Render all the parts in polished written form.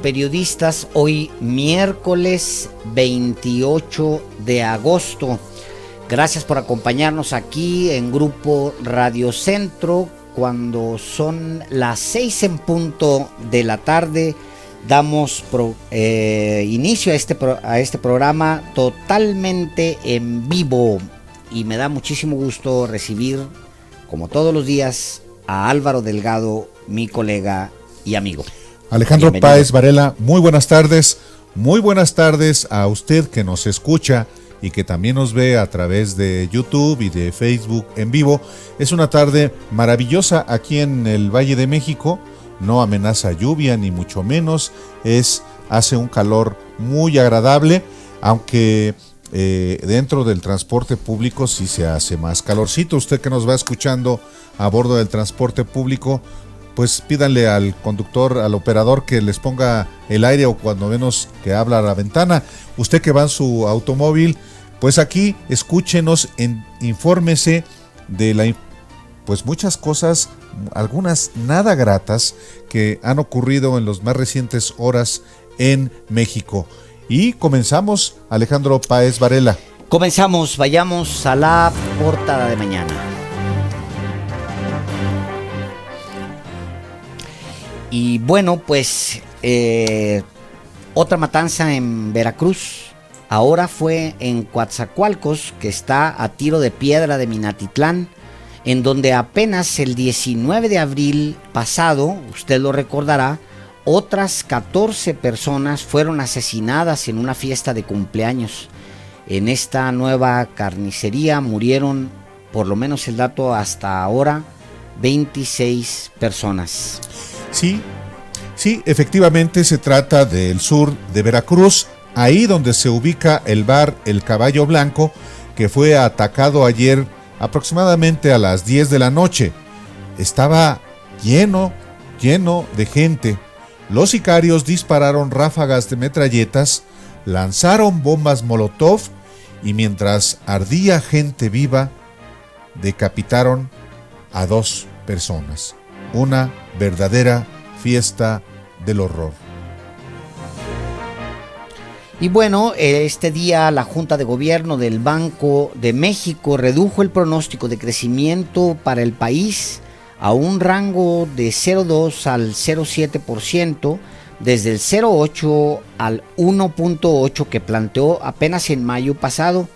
periodistas, hoy miércoles 28 de agosto. Gracias por acompañarnos aquí en Grupo Radio Centro. Cuando son las 6 en punto de la tarde, damos inicio a este programa totalmente en vivo. Y me da muchísimo gusto recibir, como todos los días, a Álvaro Delgado, mi colega y amigo. Alejandro Páez Varela, muy buenas tardes. Muy buenas tardes a usted que nos escucha y que también nos ve a través de YouTube y de Facebook en vivo. Es una tarde maravillosa aquí en el Valle de México. No amenaza lluvia ni mucho menos. Hace un calor muy agradable, aunque dentro del transporte público sí se hace más calorcito. Usted que nos va escuchando a bordo del transporte público, pues pídanle al conductor, al operador, que les ponga el aire, o cuando menos que abra la ventana. Usted que va en su automóvil, pues aquí escúchenos, infórmese de pues muchas cosas, algunas nada gratas, que han ocurrido en las más recientes horas en México. Y comenzamos, Alejandro Páez Varela. Comenzamos, vayamos a la portada de mañana. Y bueno, pues otra matanza en Veracruz. Ahora fue en Coatzacoalcos, que está a tiro de piedra de Minatitlán, en donde apenas el 19 de abril pasado, usted lo recordará, otras 14 personas fueron asesinadas en una fiesta de cumpleaños. En esta nueva carnicería murieron, por lo menos el dato hasta ahora, 26 personas. Sí, efectivamente se trata del sur de Veracruz, ahí donde se ubica el bar El Caballo Blanco, que fue atacado ayer aproximadamente a las 10 de la noche. Estaba lleno de gente. Los sicarios dispararon ráfagas de metralletas, lanzaron bombas molotov y mientras ardía gente viva, decapitaron a 2 personas. Una verdadera fiesta del horror. Y bueno, este día la Junta de Gobierno del Banco de México redujo el pronóstico de crecimiento para el país a un rango de 0,2 al 0,7%, desde el 0,8 al 1,8 que planteó apenas en mayo pasado.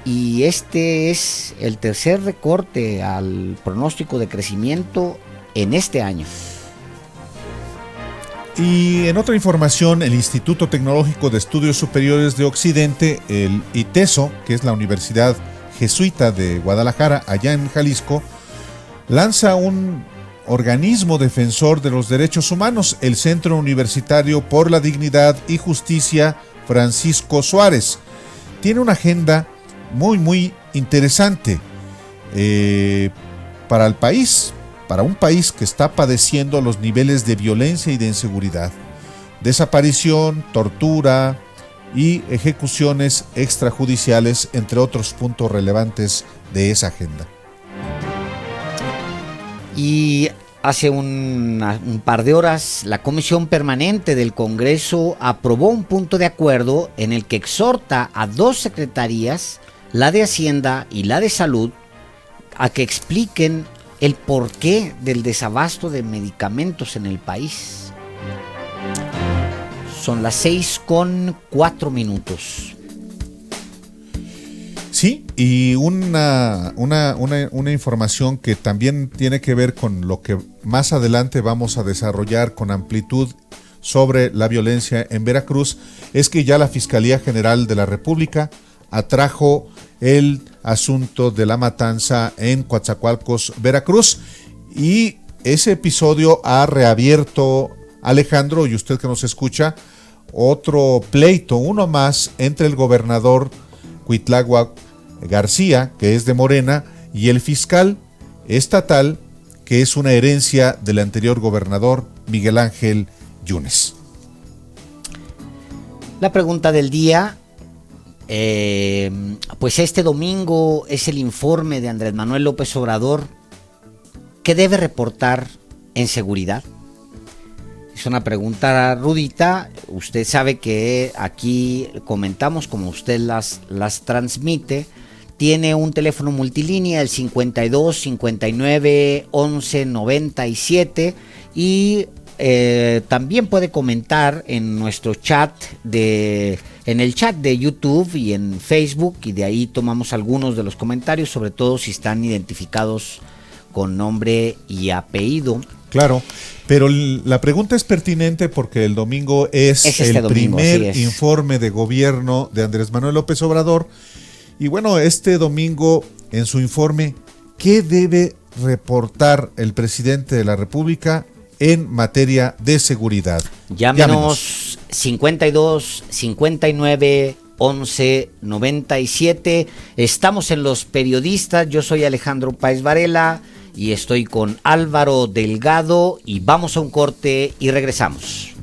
Y este es el tercer recorte al pronóstico de crecimiento en este año. Y en otra información, el Instituto Tecnológico de Estudios Superiores de Occidente, el ITESO, que es la Universidad Jesuita de Guadalajara, allá en Jalisco, lanza un organismo defensor de los derechos humanos, el Centro Universitario por la Dignidad y Justicia Francisco Suárez. Tiene una agenda muy interesante para el país, para un país que está padeciendo los niveles de violencia y de inseguridad, desaparición, tortura y ejecuciones extrajudiciales, entre otros puntos relevantes de esa agenda. Y hace un par de horas, la Comisión Permanente del Congreso aprobó un punto de acuerdo en el que exhorta a 2 secretarías, la de Hacienda y la de Salud, a que expliquen el porqué del desabasto de medicamentos en el país. Son las 6:04. Sí, y una información que también tiene que ver con lo que más adelante vamos a desarrollar con amplitud sobre la violencia en Veracruz, es que ya la Fiscalía General de la República atrajo el asunto de la matanza en Coatzacoalcos, Veracruz, y ese episodio ha reabierto, Alejandro, y usted que nos escucha, otro pleito, uno más, entre el gobernador Cuitláhuac García, que es de Morena, y el fiscal estatal, que es una herencia del anterior gobernador Miguel Ángel Yunes. La pregunta del día, pues este domingo es el informe de Andrés Manuel López Obrador. ¿Qué debe reportar en seguridad? Es una pregunta rudita. Usted sabe que aquí comentamos como usted las transmite. Tiene un teléfono multilínea, el 52 59 11 97, y también puede comentar en nuestro chat en el chat de YouTube y en Facebook, y de ahí tomamos algunos de los comentarios, sobre todo si están identificados con nombre y apellido. Claro, pero la pregunta es pertinente porque el domingo es el primer informe de gobierno de Andrés Manuel López Obrador. Y bueno, este domingo en su informe, ¿qué debe reportar el presidente de la República en materia de seguridad? Llámenos 52 59 11 97. Estamos en Los Periodistas. Yo soy Alejandro Páez Varela y estoy con Álvaro Delgado, y vamos a un corte y regresamos.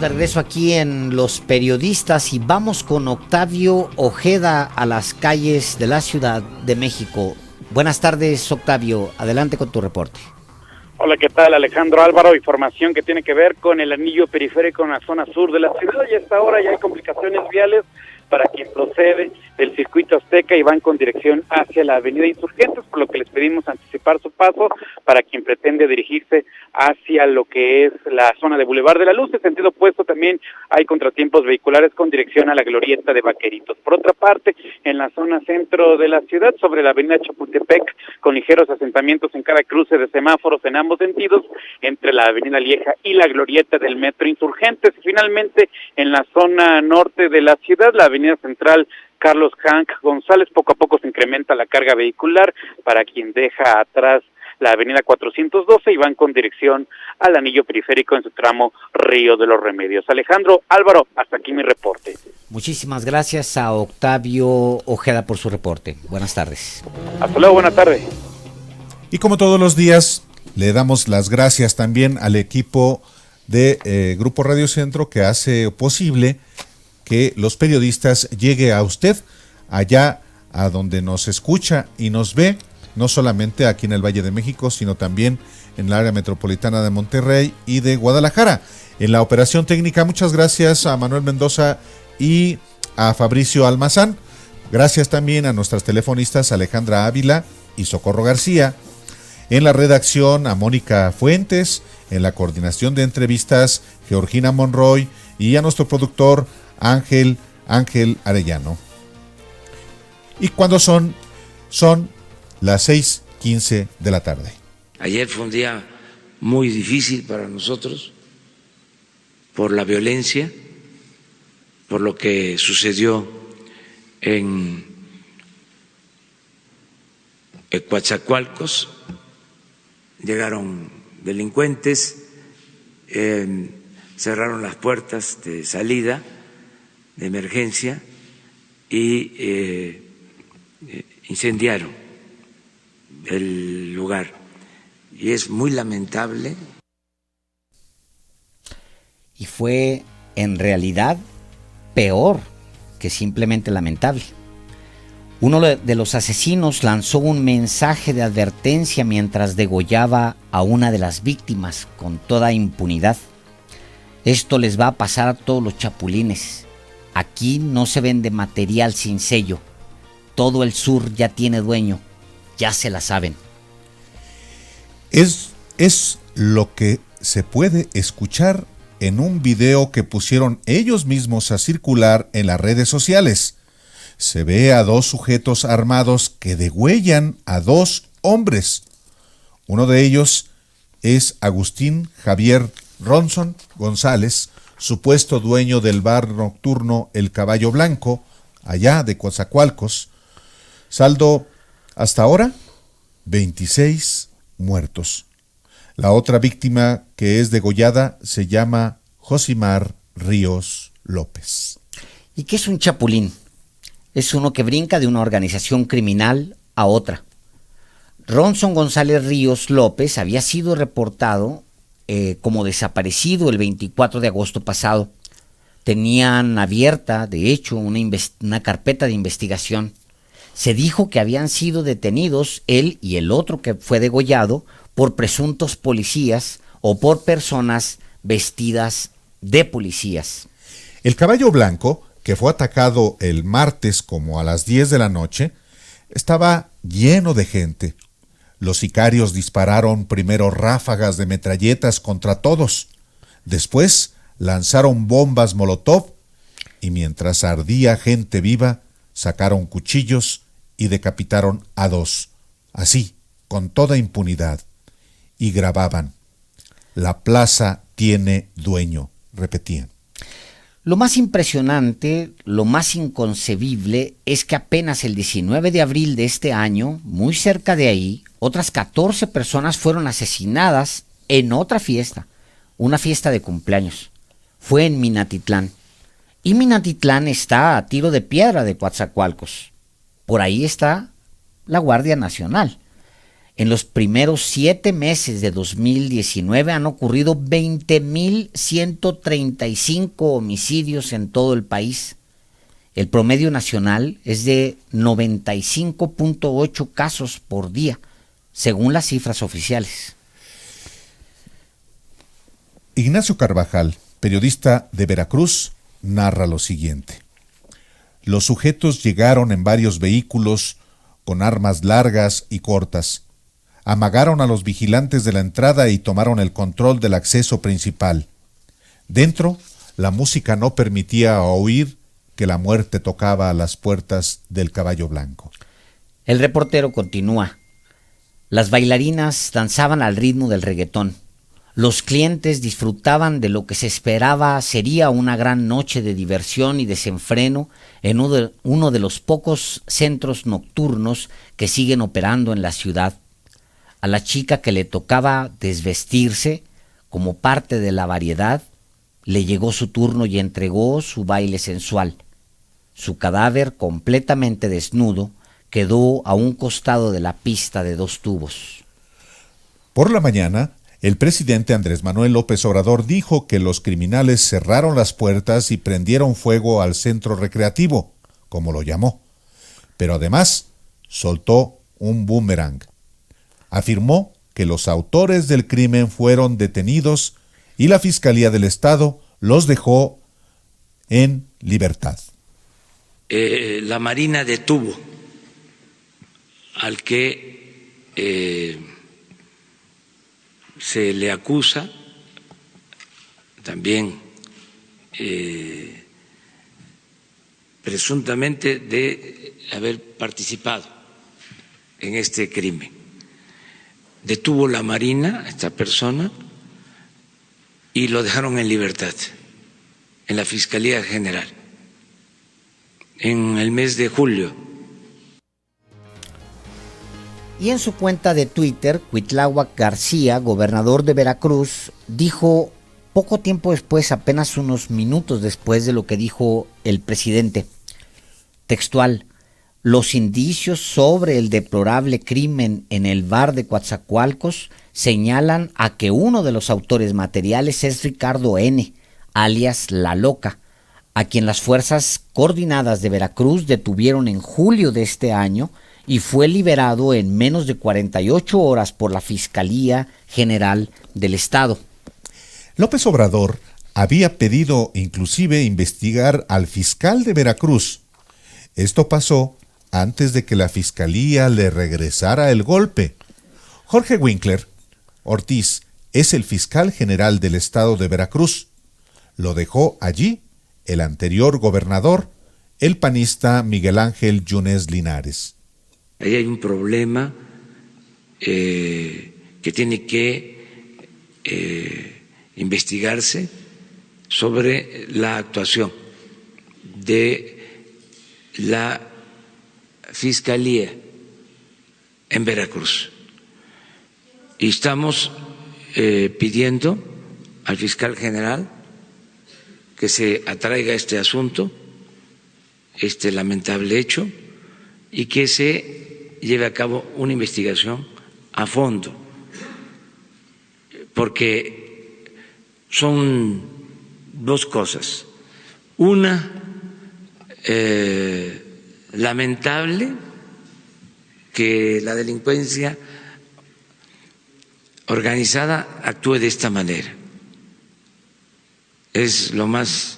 de regreso aquí en Los Periodistas y vamos con Octavio Ojeda a las calles de la Ciudad de México. Buenas tardes, Octavio. Adelante con tu reporte. Hola, ¿qué tal, Alejandro? Álvaro, información que tiene que ver con el anillo periférico en la zona sur de la ciudad, y a esta hora ya hay complicaciones viales para quien procede del circuito Azteca y van con dirección hacia la avenida Insurgentes, por lo que les pedimos anticipar su paso para quien pretende dirigirse hacia lo que es la zona de Boulevard de la Luz. En sentido opuesto también hay contratiempos vehiculares con dirección a la glorieta de Vaqueritos. Por otra parte, en la zona centro de la ciudad, sobre la avenida Chapultepec, con ligeros asentamientos en cada cruce de semáforos en ambos sentidos, entre la avenida Lieja y la glorieta del metro Insurgentes. Finalmente, en la zona norte de la ciudad, la avenida Central Carlos Hank González. Poco a poco se incrementa la carga vehicular para quien deja atrás la avenida 412 y van con dirección al anillo periférico en su tramo Río de los Remedios. Alejandro, Álvaro, hasta aquí mi reporte. Muchísimas gracias a Octavio Ojeda por su reporte. Buenas tardes. Hasta luego, buenas tardes. Y como todos los días, le damos las gracias también al equipo de Grupo Radio Centro que hace posible que los periodistas llegue a usted allá a donde nos escucha y nos ve, no solamente aquí en el Valle de México, sino también en el área metropolitana de Monterrey y de Guadalajara. En la operación técnica, muchas gracias a Manuel Mendoza y a Fabricio Almazán. Gracias también a nuestras telefonistas Alejandra Ávila y Socorro García. En la redacción a Mónica Fuentes, en la coordinación de entrevistas Georgina Monroy y a nuestro productor Ángel Arellano. ¿Y cuándo son? Son las 6:15 de la tarde. Ayer fue un día muy difícil para nosotros por la violencia, por lo que sucedió en Coatzacoalcos. Llegaron delincuentes, cerraron las puertas de salida, de emergencia, y incendiaron el lugar. Y es muy lamentable. Y fue en realidad peor que simplemente lamentable. Uno de los asesinos lanzó un mensaje de advertencia mientras degollaba a una de las víctimas con toda impunidad. Esto les va a pasar a todos los chapulines. Aquí no se vende material sin sello. Todo el sur ya tiene dueño. Ya se la saben. Es lo que se puede escuchar en un video que pusieron ellos mismos a circular en las redes sociales. Se ve a dos sujetos armados que degüellan a dos hombres. Uno de ellos es Agustín Javier Ronson González, supuesto dueño del bar nocturno El Caballo Blanco, allá de Coatzacoalcos. Saldo hasta ahora, 26 muertos. La otra víctima que es degollada se llama Josimar Ríos López. ¿Y qué es un chapulín? Es uno que brinca de una organización criminal a otra. Ronson González Ríos López había sido reportado como desaparecido el 24 de agosto pasado. Tenían abierta, de hecho, una carpeta de investigación. Se dijo que habían sido detenidos él y el otro que fue degollado por presuntos policías o por personas vestidas de policías. El Caballo Blanco, que fue atacado el martes como a las 10 de la noche, estaba lleno de gente. Los sicarios dispararon primero ráfagas de metralletas contra todos. Después lanzaron bombas molotov y mientras ardía gente viva, sacaron cuchillos y decapitaron a dos. Así, con toda impunidad. Y grababan: "La plaza tiene dueño", repetían. Lo más impresionante, lo más inconcebible, es que apenas el 19 de abril de este año, muy cerca de ahí, otras 14 personas fueron asesinadas en otra fiesta, una fiesta de cumpleaños. Fue en Minatitlán. Y Minatitlán está a tiro de piedra de Coatzacoalcos. Por ahí está la Guardia Nacional. En los primeros 7 meses de 2019 han ocurrido 20.135 homicidios en todo el país. El promedio nacional es de 95.8 casos por día, según las cifras oficiales. Ignacio Carvajal, periodista de Veracruz, narra lo siguiente. Los sujetos llegaron en varios vehículos con armas largas y cortas. Amagaron a los vigilantes de la entrada y tomaron el control del acceso principal. Dentro, la música no permitía oír que la muerte tocaba a las puertas del Caballo Blanco. El reportero continúa. Las bailarinas danzaban al ritmo del reggaetón. Los clientes disfrutaban de lo que se esperaba sería una gran noche de diversión y desenfreno en uno de los pocos centros nocturnos que siguen operando en la ciudad. A la chica que le tocaba desvestirse como parte de la variedad, le llegó su turno y entregó su baile sensual. Su cadáver, completamente desnudo, quedó a un costado de la pista de 2 tubos. Por la mañana, el presidente Andrés Manuel López Obrador dijo que los criminales cerraron las puertas y prendieron fuego al centro recreativo, como lo llamó. Pero además, soltó un boomerang. Afirmó que los autores del crimen fueron detenidos y la Fiscalía del Estado los dejó en libertad. La Marina detuvo al que se le acusa también presuntamente de haber participado en este crimen. Detuvo la Marina a esta persona y lo dejaron en libertad en la Fiscalía General en el mes de julio. Y en su cuenta de Twitter, Cuitláhuac García, gobernador de Veracruz, dijo poco tiempo después, apenas unos minutos después de lo que dijo el presidente, textual: los indicios sobre el deplorable crimen en el bar de Coatzacoalcos señalan a que uno de los autores materiales es Ricardo N., alias La Loca, a quien las fuerzas coordinadas de Veracruz detuvieron en julio de este año y fue liberado en menos de 48 horas por la Fiscalía General del Estado. López Obrador había pedido inclusive investigar al fiscal de Veracruz. Esto pasó antes de que la Fiscalía le regresara el golpe. Jorge Winkler Ortiz es el fiscal general del Estado de Veracruz. Lo dejó allí el anterior gobernador, el panista Miguel Ángel Yunes Linares. Ahí hay un problema que tiene que investigarse sobre la actuación de la Fiscalía en Veracruz. Y estamos pidiendo al fiscal general que se atraiga este asunto, este lamentable hecho, y que se lleve a cabo una investigación a fondo, porque son 2 cosas. Una, lamentable que la delincuencia organizada actúe de esta manera. Es lo más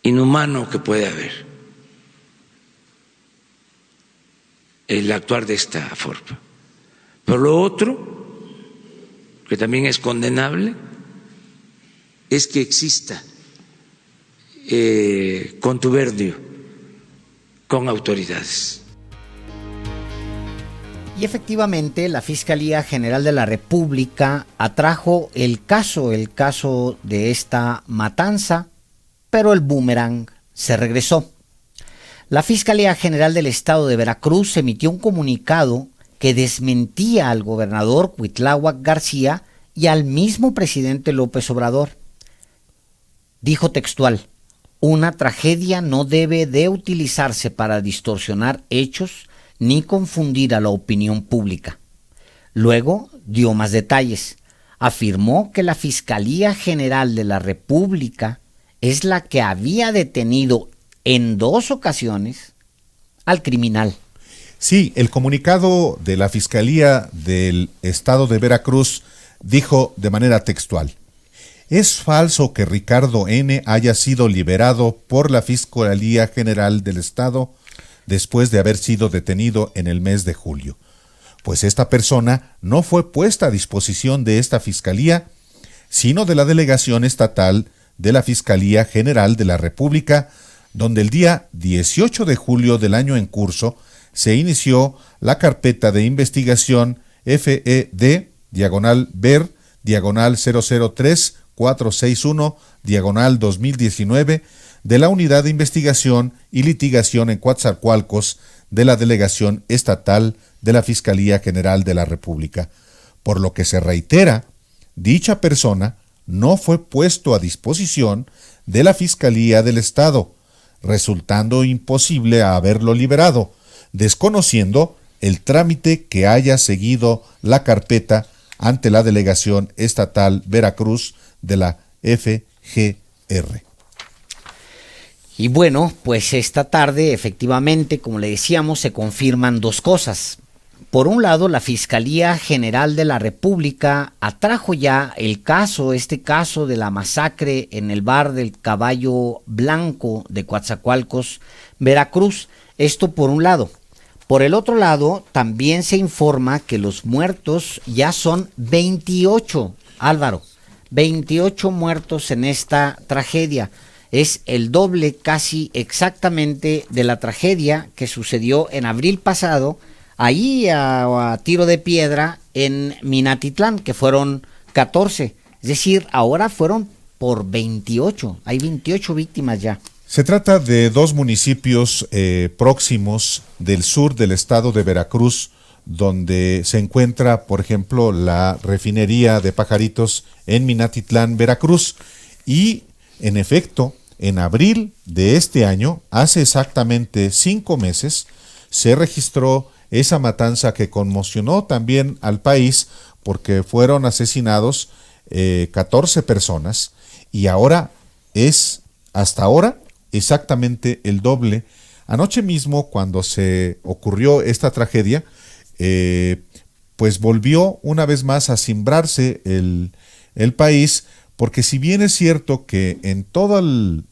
inhumano que puede haber, el actuar de esta forma. Pero lo otro, que también es condenable, es que exista contubernio con autoridades. Y efectivamente, la Fiscalía General de la República atrajo el caso de esta matanza, pero el boomerang se regresó. La Fiscalía General del Estado de Veracruz emitió un comunicado que desmentía al gobernador Cuitláhuac García y al mismo presidente López Obrador. Dijo textual: una tragedia no debe de utilizarse para distorsionar hechos ni confundir a la opinión pública. Luego dio más detalles. Afirmó que la Fiscalía General de la República es la que había detenido en 2 ocasiones al criminal. Sí, el comunicado de la Fiscalía del Estado de Veracruz dijo de manera textual: es falso que Ricardo N. haya sido liberado por la Fiscalía General del Estado después de haber sido detenido en el mes de julio, pues esta persona no fue puesta a disposición de esta Fiscalía, sino de la Delegación Estatal de la Fiscalía General de la República, donde el día 18 de julio del año en curso se inició la carpeta de investigación FED ver, diagonal 003461, diagonal 2019, de la Unidad de Investigación y Litigación en Coatzacoalcos de la Delegación Estatal de la Fiscalía General de la República, por lo que se reitera, dicha persona no fue puesto a disposición de la Fiscalía del Estado, resultando imposible haberlo liberado, desconociendo el trámite que haya seguido la carpeta ante la Delegación Estatal Veracruz de la FGR. Y bueno, pues esta tarde efectivamente, como le decíamos, se confirman dos cosas. Por un lado, la Fiscalía General de la República atrajo ya este caso de la masacre en el bar del Caballo Blanco de Coatzacoalcos, Veracruz. Esto por un lado. Por el otro lado, también se informa que los muertos ya son 28, Álvaro, 28 muertos en esta tragedia. Es el doble casi exactamente de la tragedia que sucedió en abril pasado, ahí a tiro de piedra en Minatitlán, que fueron 14. Es decir, ahora fueron por 28. Hay 28 víctimas ya. Se trata de dos municipios próximos del sur del estado de Veracruz, donde se encuentra, por ejemplo, la refinería de Pajaritos en Minatitlán, Veracruz. Y, en efecto, en abril de este año, hace exactamente 5 meses, se registró esa matanza que conmocionó también al país porque fueron asesinados 14 personas y ahora es, hasta ahora, exactamente el doble. Anoche mismo, cuando se ocurrió esta tragedia, pues volvió una vez más a cimbrarse el país, porque si bien es cierto que en toda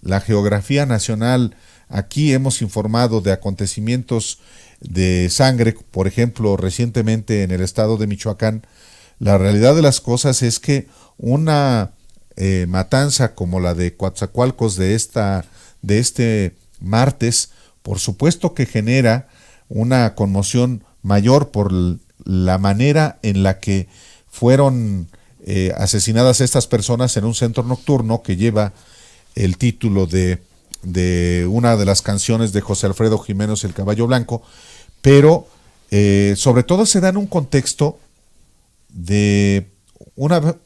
la geografía nacional aquí hemos informado de acontecimientos de sangre, por ejemplo, recientemente en el estado de Michoacán, la realidad de las cosas es que una matanza como la de Coatzacoalcos de este martes, por supuesto que genera una conmoción mayor por la manera en la que fueron asesinadas estas personas en un centro nocturno que lleva el título de una de las canciones de José Alfredo Jiménez, El Caballo Blanco, pero sobre todo se da en un contexto de una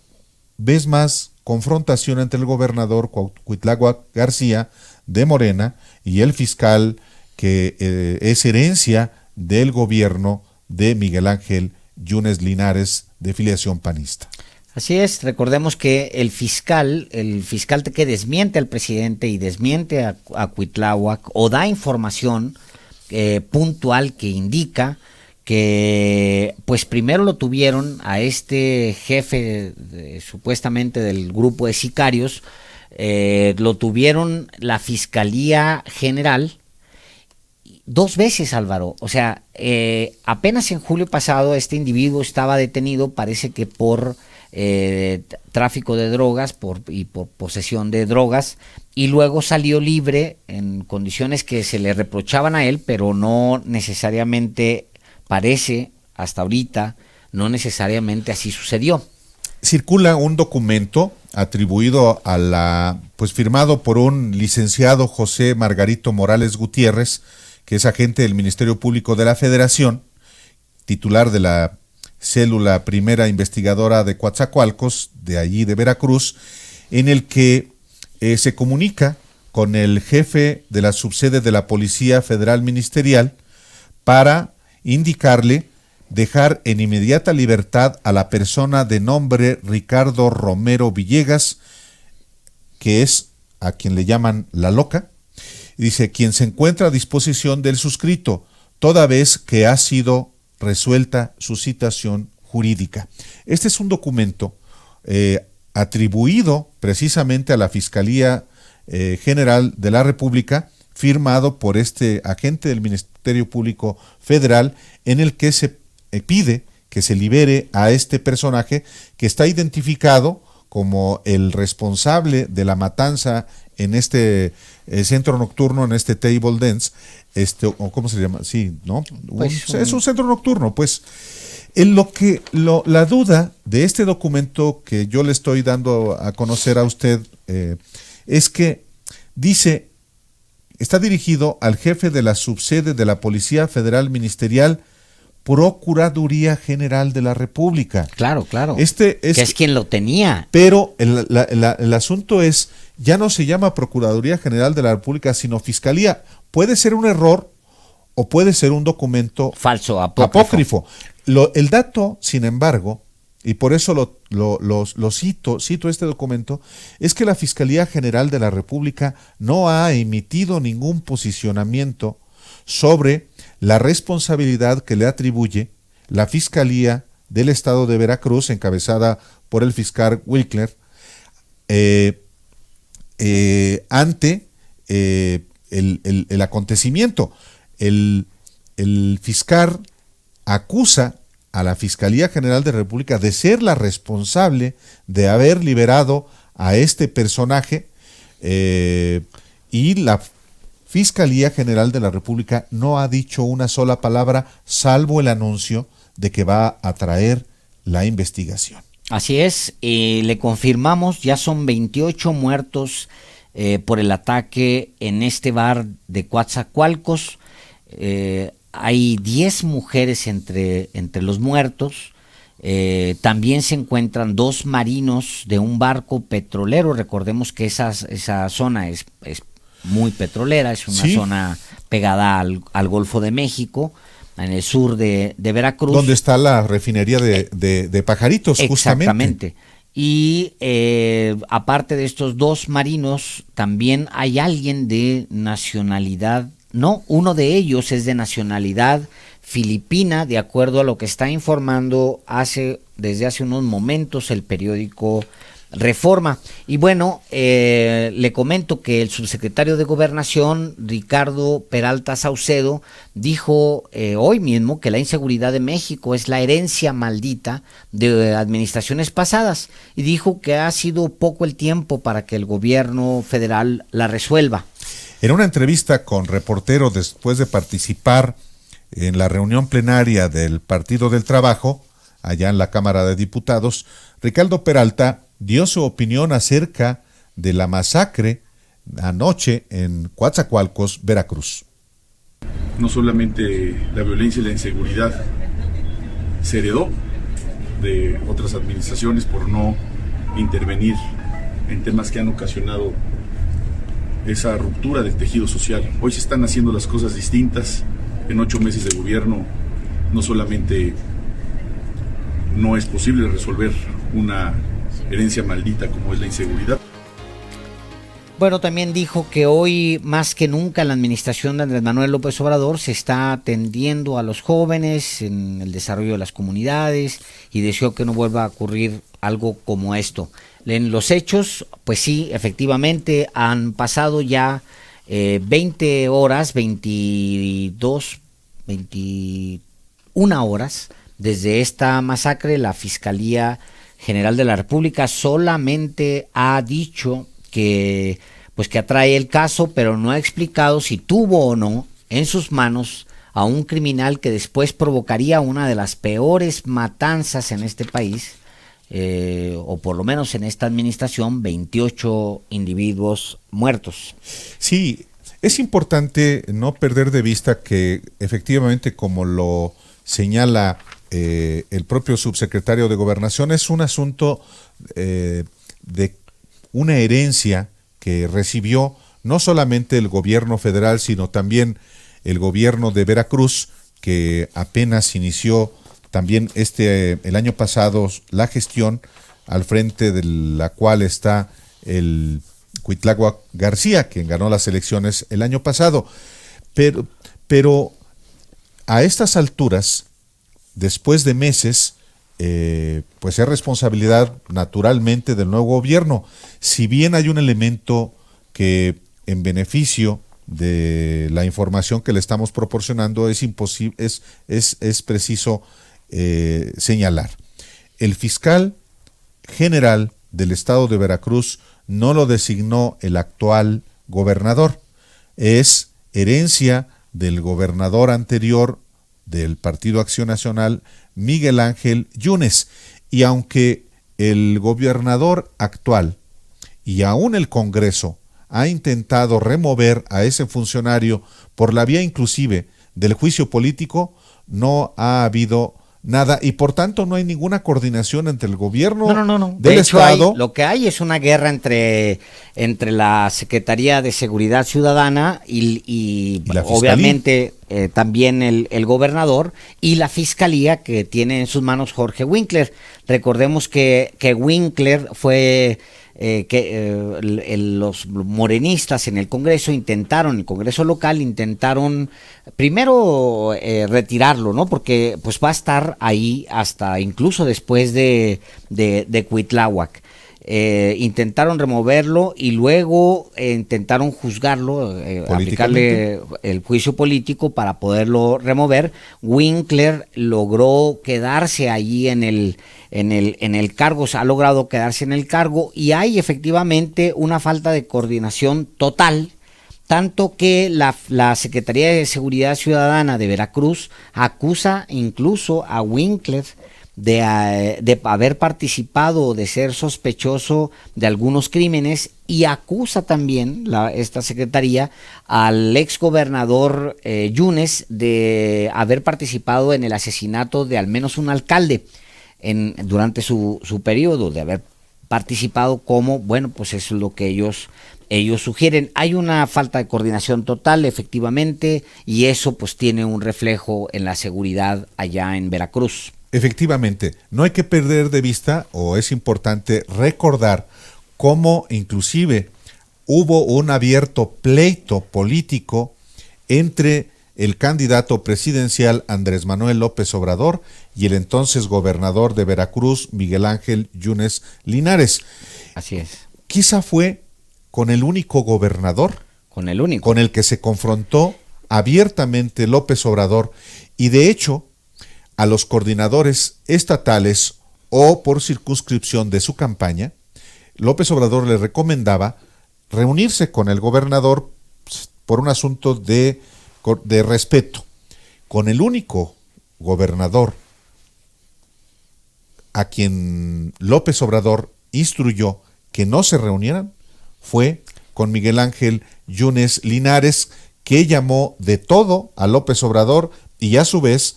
vez más confrontación entre el gobernador Cuitláhuac García de Morena y el fiscal que es herencia del gobierno de Miguel Ángel Yunes Linares, de filiación panista. Así es, recordemos que el fiscal que desmiente al presidente y desmiente a Cuitláhuac o da información puntual que indica que pues primero lo tuvieron a este jefe supuestamente del grupo de sicarios, lo tuvieron la Fiscalía General 2 veces, Álvaro. O sea, apenas en julio pasado este individuo estaba detenido, parece que por tráfico de drogas y por posesión de drogas, y luego salió libre en condiciones que se le reprochaban a él, pero no necesariamente parece, hasta ahorita, no necesariamente así sucedió. Circula un documento atribuido firmado por un licenciado José Margarito Morales Gutiérrez, que es agente del Ministerio Público de la Federación, titular de la célula primera investigadora de Coatzacoalcos, de allí de Veracruz, en el que se comunica con el jefe de la subsede de la Policía Federal Ministerial para indicarle dejar en inmediata libertad a la persona de nombre Ricardo Romero Villegas, que es a quien le llaman La Loca. Dice, quien se encuentra a disposición del suscrito, toda vez que ha sido resuelta su situación jurídica. Este es un documento atribuido precisamente a la Fiscalía General de la República, firmado por este agente del Ministerio Público Federal, en el que se pide que se libere a este personaje que está identificado como el responsable de la matanza en este centro nocturno, en este table dance, o ¿cómo se llama? Sí, ¿no? Pues es un centro nocturno, pues. La duda de este documento que yo le estoy dando a conocer a usted es que dice, está dirigido al jefe de la subsede de la Policía Federal Ministerial, Procuraduría General de la República. Claro. Que es quien lo tenía. Pero el asunto es, ya no se llama Procuraduría General de la República, sino Fiscalía. Puede ser un error o puede ser un documento falso, apócrifo. El dato, sin embargo, y por eso lo cito este documento, es que la Fiscalía General de la República no ha emitido ningún posicionamiento sobre la responsabilidad que le atribuye la Fiscalía del Estado de Veracruz, encabezada por el fiscal Wilkler, ante el acontecimiento. El fiscal acusa a la Fiscalía General de la República de ser la responsable de haber liberado a este personaje, y la Fiscalía General de la República no ha dicho una sola palabra, salvo el anuncio de que va a traer la investigación. Así es, le confirmamos, ya son 28 muertos por el ataque en este bar de Coatzacoalcos. Hay 10 mujeres entre los muertos. También se encuentran 2 marinos de un barco petrolero. Recordemos que esa zona es muy petrolera, es una zona pegada al Golfo de México, en el sur de Veracruz. Donde está la refinería de Pajaritos, exactamente. Y aparte de estos 2 marinos, también hay alguien de nacionalidad. No, uno de ellos es de nacionalidad filipina, de acuerdo a lo que está informando desde hace unos momentos el periódico Reforma. Y bueno, le comento que el subsecretario de Gobernación, Ricardo Peralta Saucedo, dijo hoy mismo que la inseguridad de México es la herencia maldita de administraciones pasadas, y dijo que ha sido poco el tiempo para que el gobierno federal la resuelva. En una entrevista con Reportero, después de participar en la reunión plenaria del Partido del Trabajo, allá en la Cámara de Diputados, Ricardo Peralta dio su opinión acerca de la masacre anoche en Coatzacoalcos, Veracruz. No solamente la violencia y la inseguridad se heredó de otras administraciones por no intervenir en temas que han ocasionado esa ruptura del tejido social. Hoy se están haciendo las cosas distintas. En 8 meses de gobierno no solamente no es posible resolver una herencia maldita como es la inseguridad. Bueno, también dijo que hoy más que nunca en la administración de Andrés Manuel López Obrador se está atendiendo a los jóvenes en el desarrollo de las comunidades, y deseó que no vuelva a ocurrir algo como esto. En los hechos, pues sí, efectivamente han pasado ya 20 horas, 21 horas desde esta masacre. La Fiscalía General de la República solamente ha dicho que atrae el caso, pero no ha explicado si tuvo o no en sus manos a un criminal que después provocaría una de las peores matanzas en este país, o por lo menos en esta administración, 28 individuos muertos. Sí, es importante no perder de vista que efectivamente, como lo señala el propio subsecretario de Gobernación, es un asunto de una herencia que recibió no solamente el gobierno federal, sino también el gobierno de Veracruz, que apenas inició también el año pasado la gestión, al frente de la cual está el Cuitláhuac García, quien ganó las elecciones el año pasado. Pero a estas alturas, después de meses, pues es responsabilidad naturalmente del nuevo gobierno. Si bien hay un elemento que, en beneficio de la información que le estamos proporcionando, es preciso señalar. El fiscal general del estado de Veracruz no lo designó el actual gobernador, es herencia del gobernador anterior, del Partido Acción Nacional, Miguel Ángel Yunes. Y aunque el gobernador actual y aún el Congreso ha intentado remover a ese funcionario por la vía inclusive del juicio político, no ha habido nada y por tanto no hay ninguna coordinación entre el gobierno del de hecho, Estado. lo que hay es una guerra entre la Secretaría de Seguridad Ciudadana y la obviamente también el gobernador y la fiscalía que tiene en sus manos Jorge Winkler. Recordemos que Winkler fue los morenistas en el Congreso el Congreso local intentaron primero retirarlo, ¿no? Porque pues va a estar ahí hasta incluso después de Cuitláhuac. Intentaron removerlo y luego intentaron juzgarlo, aplicarle el juicio político para poderlo remover. Winkler logró quedarse allí en el cargo, ha logrado quedarse en el cargo y hay efectivamente una falta de coordinación total, tanto que la Secretaría de Seguridad Ciudadana de Veracruz acusa incluso a Winkler de haber participado o de ser sospechoso de algunos crímenes y acusa también esta secretaría al exgobernador Yunes de haber participado en el asesinato de al menos un alcalde durante su periodo, de haber participado como, bueno, pues es lo que ellos sugieren. Hay una falta de coordinación total, efectivamente, y eso pues tiene un reflejo en la seguridad allá en Veracruz. Efectivamente, no hay que perder de vista, o es importante recordar, cómo inclusive hubo un abierto pleito político entre el candidato presidencial Andrés Manuel López Obrador y el entonces gobernador de Veracruz, Miguel Ángel Yunes Linares. Así es. Quizá fue con el único gobernador con el que se confrontó abiertamente López Obrador, y de hecho a los coordinadores estatales o por circunscripción de su campaña, López Obrador le recomendaba reunirse con el gobernador por un asunto de respeto. Con el único gobernador a quien López Obrador instruyó que no se reunieran fue con Miguel Ángel Yunes Linares, que llamó de todo a López Obrador y a su vez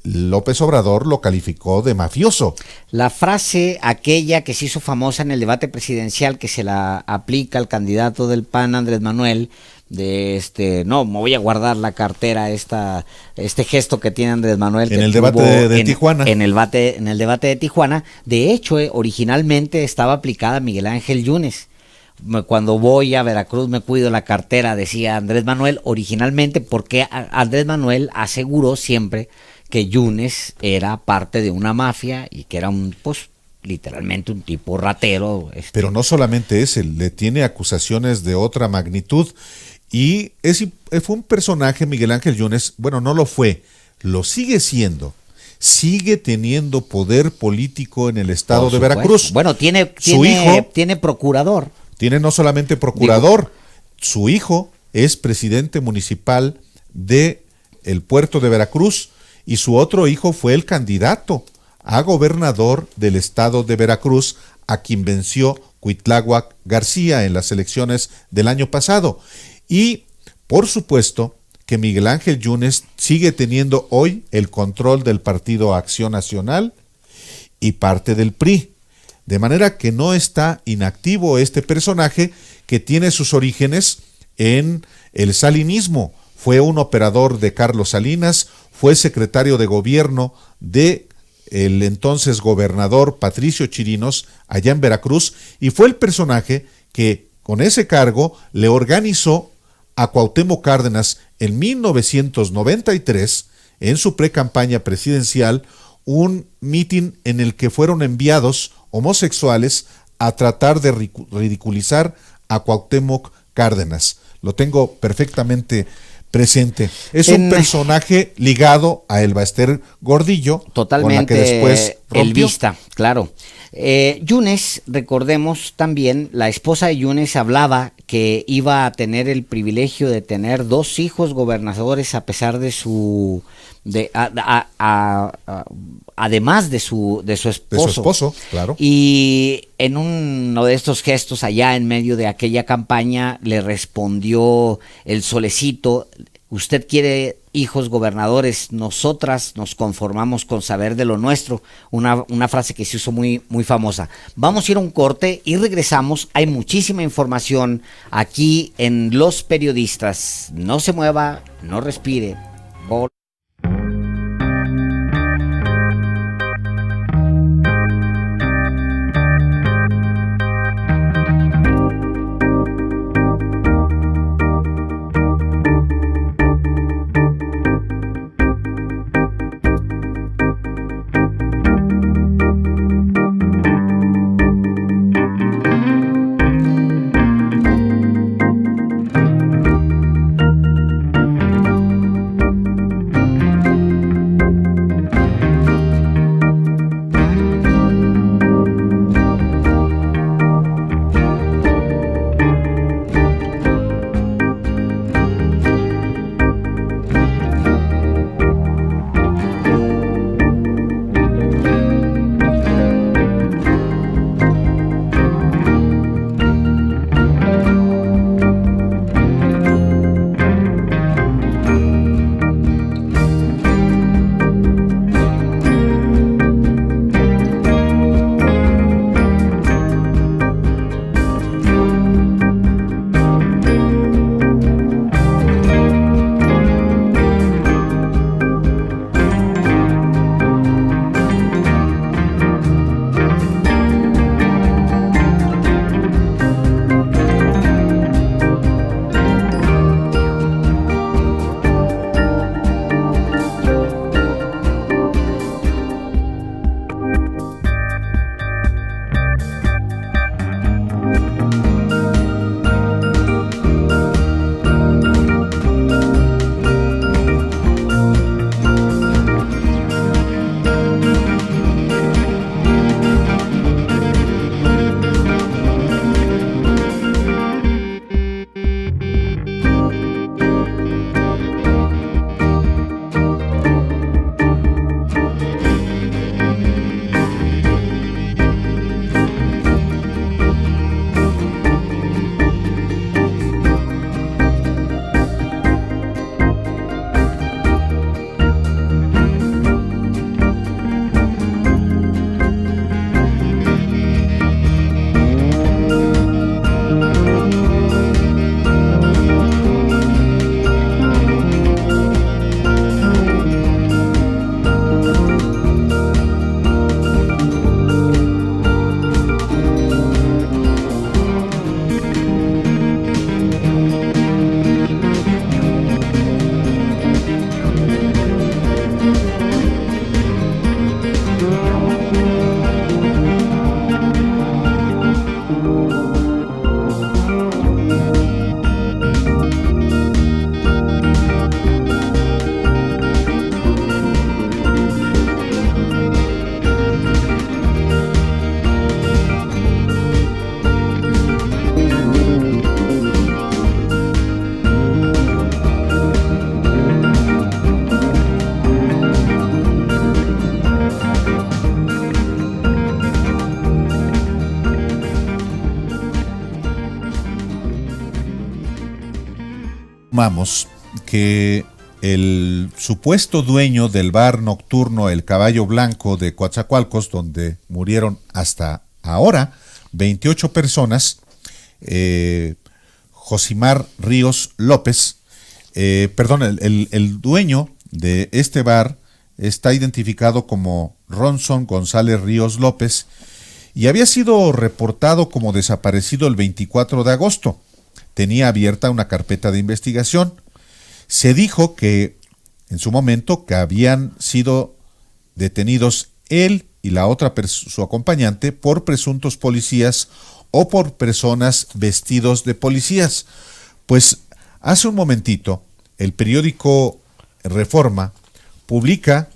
López Obrador lo calificó de mafioso. La frase aquella que se hizo famosa en el debate presidencial, que se la aplica al candidato del PAN, Andrés Manuel, no, me voy a guardar la cartera, este gesto que tiene Andrés Manuel. En el debate de Tijuana. En el debate de Tijuana. De hecho, originalmente estaba aplicada a Miguel Ángel Yunes. Cuando voy a Veracruz me cuido la cartera, decía Andrés Manuel, originalmente, porque Andrés Manuel aseguró siempre que Yunes era parte de una mafia y que era literalmente un tipo ratero. Pero no solamente ese, le tiene acusaciones de otra magnitud y fue un personaje, Miguel Ángel Yunes, bueno, no lo fue, lo sigue siendo, sigue teniendo poder político en el estado de Veracruz. Bueno, tiene procurador. Tiene no solamente procurador, su hijo es presidente municipal de el puerto de Veracruz, y su otro hijo fue el candidato a gobernador del estado de Veracruz, a quien venció Cuitláhuac García en las elecciones del año pasado. Y, por supuesto, que Miguel Ángel Yunes sigue teniendo hoy el control del Partido Acción Nacional y parte del PRI. De manera que no está inactivo este personaje que tiene sus orígenes en el salinismo. Fue un operador de Carlos Salinas, fue secretario de gobierno de el entonces gobernador Patricio Chirinos allá en Veracruz, y fue el personaje que con ese cargo le organizó a Cuauhtémoc Cárdenas en 1993, en su precampaña presidencial, un mitin en el que fueron enviados homosexuales a tratar de ridiculizar a Cuauhtémoc Cárdenas. Lo tengo perfectamente presente. Es un personaje ligado a Elba Ester Gordillo, totalmente, con la que después El Vista, claro. Yunes, recordemos también, la esposa de Yunes hablaba que iba a tener el privilegio de tener 2 hijos gobernadores a pesar de su... además de su esposo. De su esposo, claro. Y en uno de estos gestos allá en medio de aquella campaña le respondió el solecito: usted quiere hijos gobernadores, nosotras nos conformamos con saber de lo nuestro. Una frase que se usó muy, muy famosa. Vamos a ir a un corte y regresamos. Hay muchísima información aquí en Los Periodistas. No se mueva, no respire. Que el supuesto dueño del bar nocturno El Caballo Blanco de Coatzacoalcos, donde murieron hasta ahora 28 personas, Josimar Ríos López, el dueño de este bar está identificado como Ronson González Ríos López y había sido reportado como desaparecido el 24 de agosto. Tenía abierta una carpeta de investigación. Se dijo que en su momento que habían sido detenidos él y la otra su acompañante por presuntos policías o por personas vestidos de policías. Pues hace un momentito el periódico Reforma publica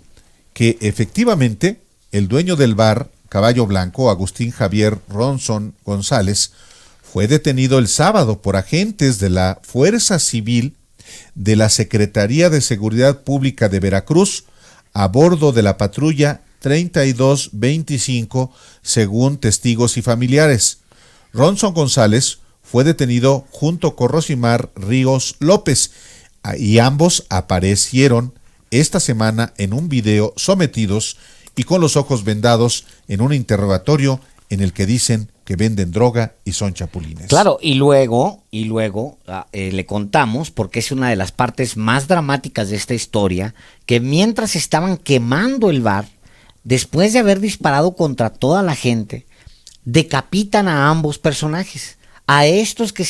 que efectivamente el dueño del bar Caballo Blanco, Agustín Javier Ronson González, fue detenido el sábado por agentes de la Fuerza Civil de la Secretaría de Seguridad Pública de Veracruz a bordo de la patrulla 3225, según testigos y familiares. Ronson González fue detenido junto con Rosimar Ríos López y ambos aparecieron esta semana en un video sometidos y con los ojos vendados en un interrogatorio en el que dicen que venden droga y son chapulines. Claro, y luego le contamos, porque es una de las partes más dramáticas de esta historia, que mientras estaban quemando el bar, después de haber disparado contra toda la gente, decapitan a ambos personajes. A estos que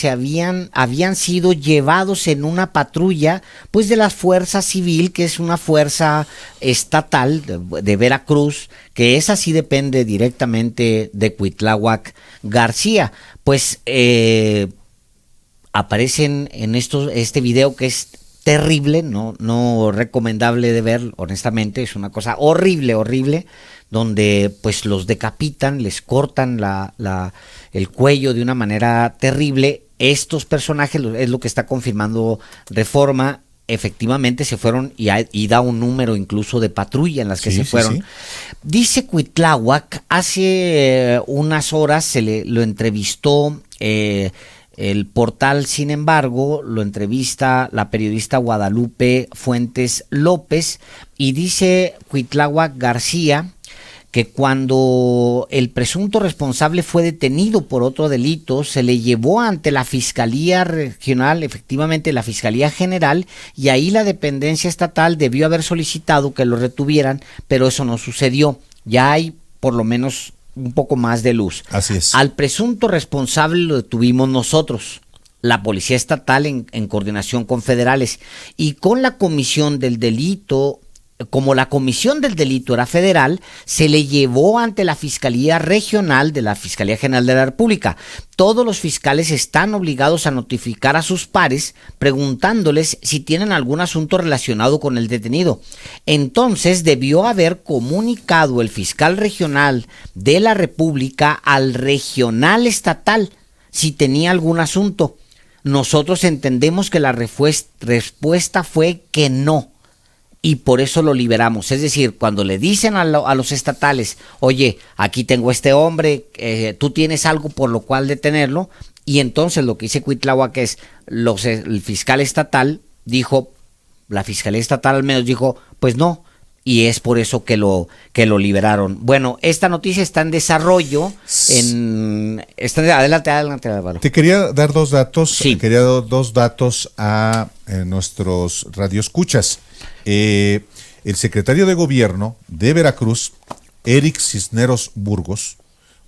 habían sido llevados en una patrulla, pues de la Fuerza Civil, que es una fuerza estatal de Veracruz, que esa sí depende directamente de Cuitláhuac García. Pues aparecen en este video que es terrible, no recomendable de ver, honestamente, es una cosa horrible, donde pues los decapitan, les cortan el cuello de una manera terrible. Estos personajes, es lo que está confirmando Reforma, efectivamente se fueron y da un número incluso de patrulla en las que se fueron. Sí. Dice Cuitláhuac, hace unas horas lo entrevistó el portal, sin embargo, lo entrevista la periodista Guadalupe Fuentes López, y dice Cuitláhuac García que cuando el presunto responsable fue detenido por otro delito, se le llevó ante la Fiscalía Regional, efectivamente la Fiscalía General, y ahí la dependencia estatal debió haber solicitado que lo retuvieran, pero eso no sucedió. Ya hay por lo menos un poco más de luz. Así es. Al presunto responsable lo detuvimos nosotros, la Policía Estatal en coordinación con federales, y con la comisión del delito. Como la comisión del delito era federal, se le llevó ante la Fiscalía Regional de la Fiscalía General de la República. Todos los fiscales están obligados a notificar a sus pares preguntándoles si tienen algún asunto relacionado con el detenido. Entonces debió haber comunicado el fiscal regional de la República al regional estatal si tenía algún asunto. Nosotros entendemos que la respuesta fue que no. Y por eso lo liberamos. Es decir, cuando le dicen a los estatales, oye, aquí tengo este hombre, tú tienes algo por lo cual detenerlo, y entonces lo que dice Cuitláhuac es, el fiscal estatal dijo, la Fiscalía Estatal al menos dijo, pues no, y es por eso que lo liberaron. Bueno, esta noticia está en desarrollo. Adelante, Álvaro. Te quería dar dos datos. Sí. Quería dar dos datos a nuestros radioescuchas. El secretario de Gobierno de Veracruz, Eric Cisneros Burgos,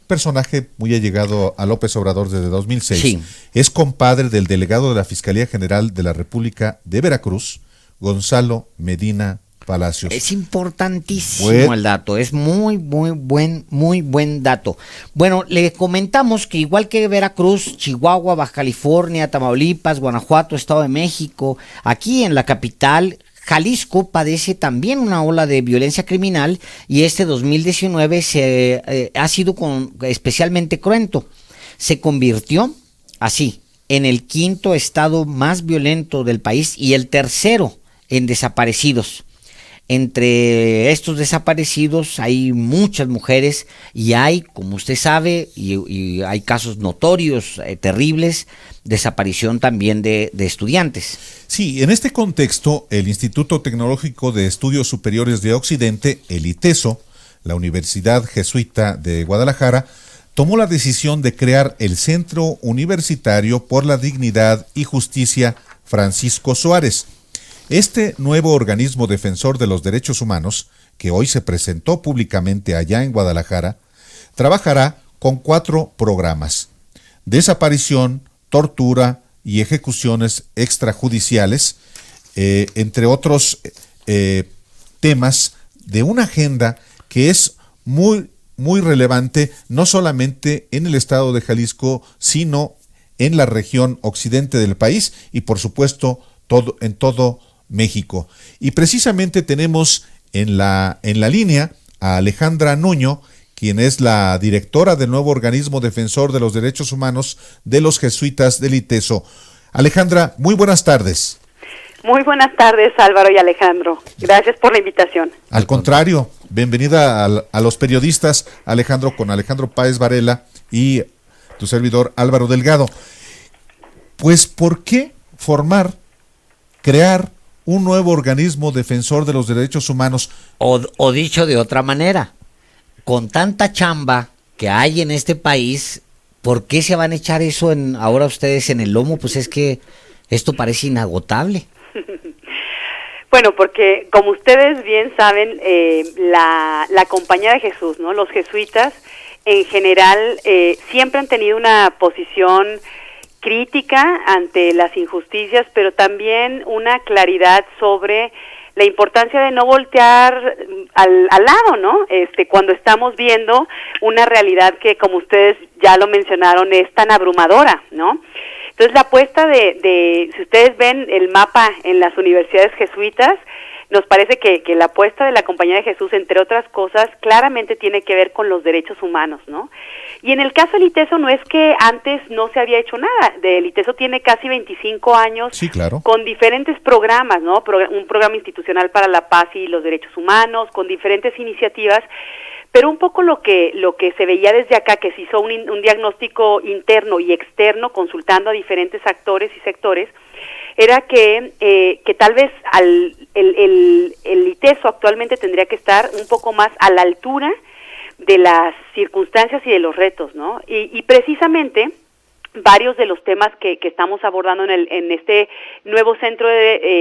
personaje muy allegado a López Obrador desde 2006, sí, es compadre del delegado de la Fiscalía General de la República de Veracruz, Gonzalo Medina Palacios. Es importantísimo el dato, es muy buen dato. Bueno, le comentamos que igual que Veracruz, Chihuahua, Baja California, Tamaulipas, Guanajuato, Estado de México, aquí en la capital, Jalisco padece también una ola de violencia criminal, y este 2019 ha sido especialmente cruento. Se convirtió así en el 5º estado más violento del país y el 3º en desaparecidos. Entre estos desaparecidos hay muchas mujeres, y hay, como usted sabe, y hay casos notorios, terribles, desaparición también de estudiantes. Sí, en este contexto, el Instituto Tecnológico de Estudios Superiores de Occidente, el ITESO, la Universidad Jesuita de Guadalajara, tomó la decisión de crear el Centro Universitario por la Dignidad y Justicia Francisco Suárez. Este nuevo organismo defensor de los derechos humanos, que hoy se presentó públicamente allá en Guadalajara, trabajará con 4 programas: desaparición, tortura y ejecuciones extrajudiciales, entre otros temas de una agenda que es muy relevante, no solamente en el estado de Jalisco, sino en la región occidente del país y por supuesto en todo México. Y precisamente tenemos en la línea a Alejandra Nuño, quien es la directora del nuevo organismo defensor de los derechos humanos de los jesuitas del ITESO. Alejandra, muy buenas tardes. Muy buenas tardes, Álvaro y Alejandro. Gracias por la invitación. Al contrario, bienvenida a los periodistas, Alejandro, con Alejandro Páez Varela y tu servidor Álvaro Delgado. Pues, ¿por qué crear un nuevo organismo defensor de los derechos humanos? O dicho de otra manera, con tanta chamba que hay en este país, ¿por qué se van a echar eso ahora ustedes en el lomo? Pues es que esto parece inagotable. Bueno, porque como ustedes bien saben, la Compañía de Jesús, ¿no? Los jesuitas en general siempre han tenido una posición crítica ante las injusticias, pero también una claridad sobre la importancia de no voltear al lado, ¿no? Cuando estamos viendo una realidad que, como ustedes ya lo mencionaron, es tan abrumadora, ¿no? Entonces, la apuesta si ustedes ven el mapa en las universidades jesuitas, nos parece que la apuesta de la Compañía de Jesús, entre otras cosas, claramente tiene que ver con los derechos humanos, ¿no? Y en el caso del ITESO no es que antes no se había hecho nada. El ITESO tiene casi 25 años, sí, claro, con diferentes programas, ¿no? Un programa institucional para la paz y los derechos humanos, con diferentes iniciativas. Pero un poco lo que se veía desde acá, que se hizo un diagnóstico interno y externo, consultando a diferentes actores y sectores, era que tal vez el ITESO actualmente tendría que estar un poco más a la altura de las circunstancias y de los retos, ¿no? Y precisamente varios de los temas que estamos abordando en este nuevo centro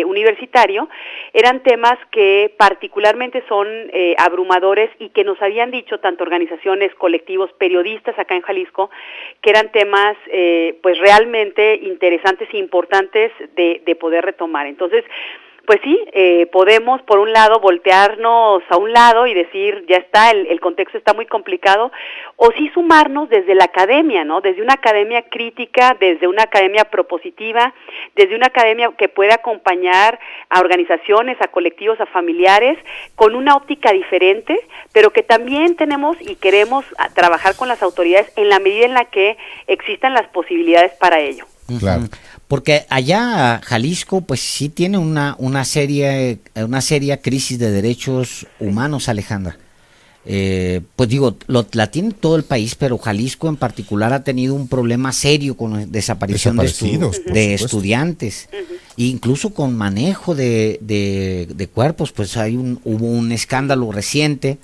universitario eran temas que particularmente son abrumadores y que nos habían dicho tanto organizaciones, colectivos, periodistas acá en Jalisco, que eran temas pues realmente interesantes e importantes de poder retomar. Entonces, pues sí, podemos por un lado voltearnos a un lado y decir, ya está, el contexto está muy complicado, o sí sumarnos desde la academia, ¿no? Desde una academia crítica, desde una academia propositiva, desde una academia que puede acompañar a organizaciones, a colectivos, a familiares, con una óptica diferente, pero que también tenemos y queremos trabajar con las autoridades en la medida en la que existan las posibilidades para ello. Claro. Porque allá Jalisco pues sí tiene una seria crisis de derechos humanos, Alejandra. Pues digo, la tiene todo el país, pero Jalisco en particular ha tenido un problema serio con la desaparición de estudiantes, incluso con manejo de cuerpos. Pues hubo un escándalo reciente,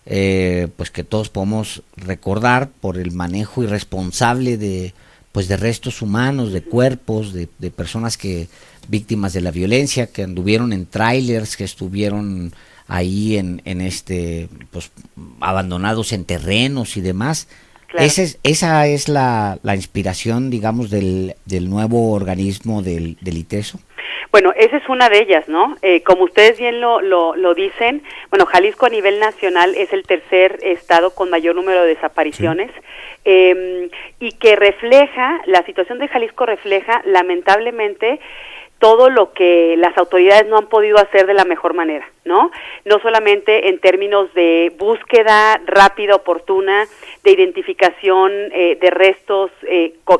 pues que todos podemos recordar por el manejo irresponsable de restos humanos, de cuerpos, de personas víctimas de la violencia, que anduvieron en trailers, que estuvieron ahí pues abandonados en terrenos y demás. Claro. Esa es la inspiración, digamos, del nuevo organismo del ITESO. Bueno, esa es una de ellas, ¿no? Como ustedes bien lo dicen, bueno, Jalisco a nivel nacional es el tercer estado con mayor número de desapariciones, sí. Y que la situación de Jalisco refleja lamentablemente todo lo que las autoridades no han podido hacer de la mejor manera, ¿no? No solamente en términos de búsqueda rápida, oportuna, de identificación de restos,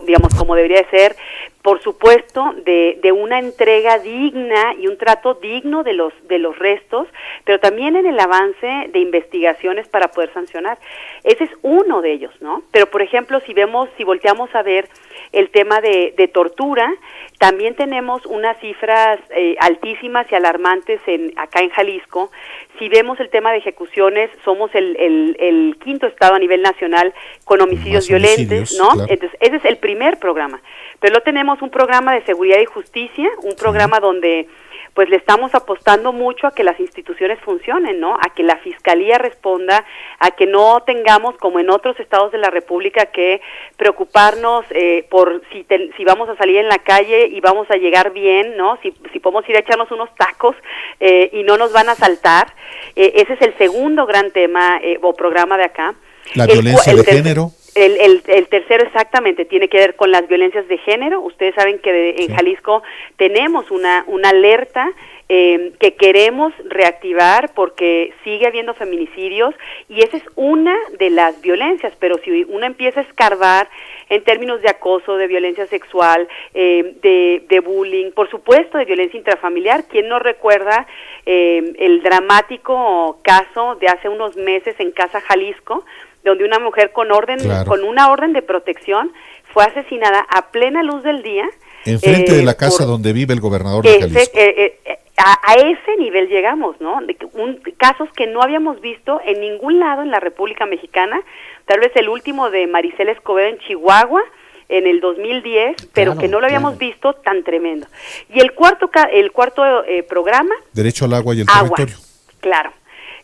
digamos, como debería de ser, por supuesto, de una entrega digna y un trato digno de los restos, pero también en el avance de investigaciones para poder sancionar. Ese es uno de ellos, ¿no? Pero, por ejemplo, si volteamos a ver el tema de tortura, también tenemos unas cifras altísimas y alarmantes acá en Jalisco. Si vemos el tema de ejecuciones, somos el quinto estado a nivel nacional con homicidios violentos, ¿no? Claro. Entonces, ese es el primer programa. Pero luego tenemos un programa de seguridad y justicia, un programa donde pues le estamos apostando mucho a que las instituciones funcionen, ¿no? A que la Fiscalía responda, a que no tengamos, como en otros estados de la República, que preocuparnos por si vamos a salir en la calle y vamos a llegar bien, ¿no? Si podemos ir a echarnos unos tacos y no nos van a asaltar. Ese es el segundo gran tema o programa de acá. La violencia de género. El tercero exactamente tiene que ver con las violencias de género. Ustedes saben que en Jalisco tenemos una alerta que queremos reactivar porque sigue habiendo feminicidios y esa es una de las violencias, pero si uno empieza a escarbar en términos de acoso, de violencia sexual, de bullying, por supuesto de violencia intrafamiliar, ¿quién no recuerda el dramático caso de hace unos meses en Casa Jalisco, donde una mujer con una orden de protección fue asesinada a plena luz del día? Enfrente de la casa donde vive el gobernador de Jalisco. A ese nivel llegamos, ¿no? Casos que no habíamos visto en ningún lado en la República Mexicana, tal vez el último de Maricela Escobedo en Chihuahua, en el 2010, pero que no lo habíamos visto tan tremendo. Y el cuarto programa... Derecho al agua y el territorio. Claro.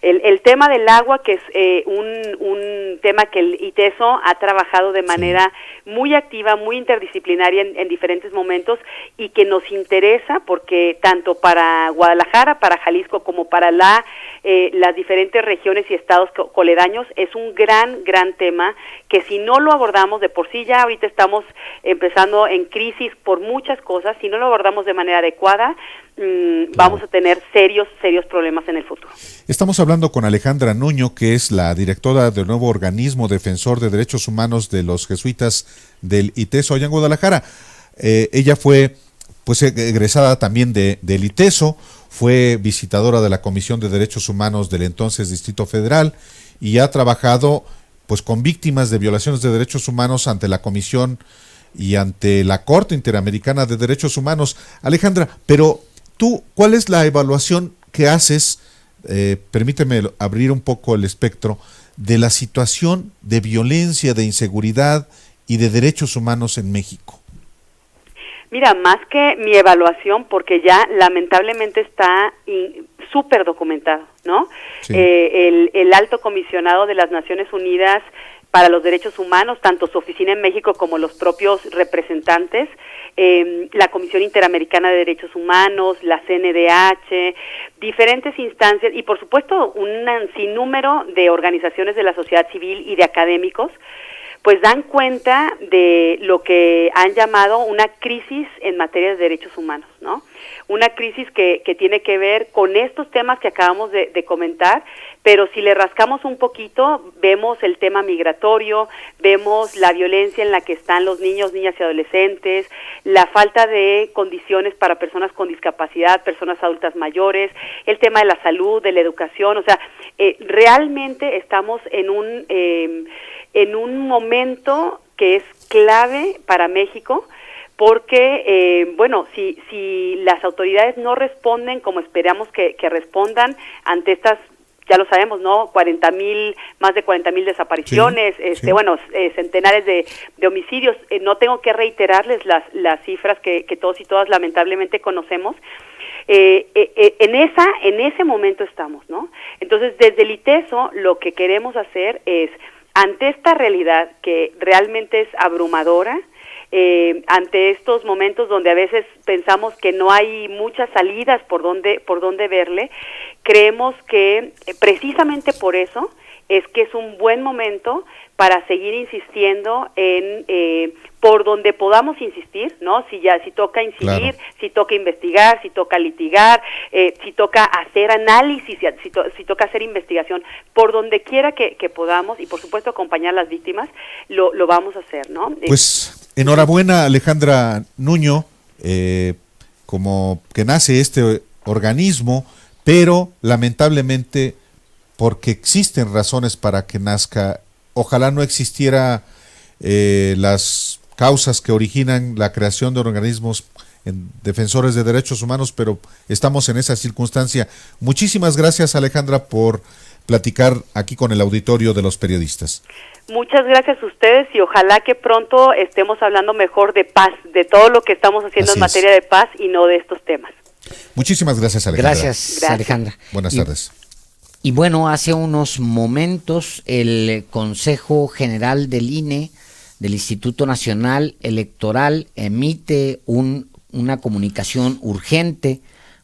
El tema del agua, que es un tema que el ITESO ha trabajado de manera muy activa, muy interdisciplinaria en diferentes momentos y que nos interesa porque tanto para Guadalajara, para Jalisco, como para las diferentes regiones y estados coledaños es un gran tema que si no lo abordamos de por sí ya ahorita estamos empezando en crisis por muchas cosas, si no lo abordamos de manera adecuada, vamos a tener serios problemas en el futuro. Estamos hablando con Alejandra Nuño, que es la directora del nuevo organismo defensor de derechos humanos de los jesuitas del ITESO allá en Guadalajara. Ella fue pues egresada también del ITESO, fue visitadora de la Comisión de Derechos Humanos del entonces Distrito Federal y ha trabajado pues con víctimas de violaciones de derechos humanos ante la Comisión y ante la Corte Interamericana de Derechos Humanos. Alejandra, pero tú, ¿cuál es la evaluación que haces? Permíteme abrir un poco el espectro de la situación de violencia, de inseguridad y de derechos humanos en México. Mira, más que mi evaluación, porque ya lamentablemente está súper documentado, ¿no? Sí. El alto comisionado de las Naciones Unidas para los Derechos Humanos, tanto su oficina en México como los propios representantes, la Comisión Interamericana de Derechos Humanos, la CNDH, diferentes instancias y por supuesto un sinnúmero de organizaciones de la sociedad civil y de académicos, pues dan cuenta de lo que han llamado una crisis en materia de derechos humanos, ¿no? Una crisis que tiene que ver con estos temas que acabamos de comentar, pero si le rascamos un poquito, vemos el tema migratorio, vemos la violencia en la que están los niños, niñas y adolescentes, la falta de condiciones para personas con discapacidad, personas adultas mayores, el tema de la salud, de la educación, o sea, realmente estamos en un momento que es clave para México, porque, si las autoridades no responden como esperamos que respondan ante estas, ya lo sabemos, ¿no? Más de 40,000 desapariciones, sí. Centenares de homicidios. No tengo que reiterarles las cifras que todos y todas lamentablemente conocemos. En ese momento estamos, ¿no? Entonces, desde el ITESO, lo que queremos hacer es, ante esta realidad que realmente es abrumadora, ante estos momentos donde a veces pensamos que no hay muchas salidas por donde verle, creemos que precisamente por eso es que es un buen momento para seguir insistiendo en por donde podamos insistir, ¿no? Si toca incidir, claro, si toca investigar, si toca litigar, si toca hacer análisis, si toca hacer investigación, por donde quiera que podamos y por supuesto acompañar a las víctimas, lo vamos a hacer, ¿no? Pues enhorabuena, Alejandra Nuño, como que nace este organismo, pero lamentablemente porque existen razones para que nazca, ojalá no existiera las causas que originan la creación de organismos defensores de derechos humanos, pero estamos en esa circunstancia. Muchísimas gracias, Alejandra, por platicar aquí con el auditorio de los periodistas. Muchas gracias a ustedes y ojalá que pronto estemos hablando mejor de paz, de todo lo que estamos haciendo en materia de paz y no de estos temas. Muchísimas gracias, Alejandra. Gracias. Alejandra. Buenas tardes. Y bueno, hace unos momentos el Consejo General del INE, del Instituto Nacional Electoral, emite una comunicación urgente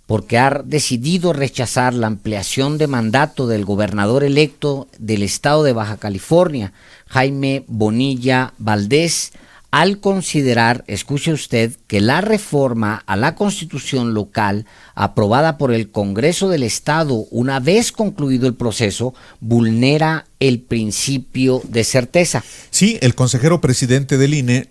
porque ha decidido rechazar la ampliación de mandato del gobernador electo del estado de Baja California, Jaime Bonilla Valdés, al considerar, escuche usted, que la reforma a la Constitución local aprobada por el Congreso del Estado una vez concluido el proceso vulnera el principio de certeza. Sí, el consejero presidente del INE,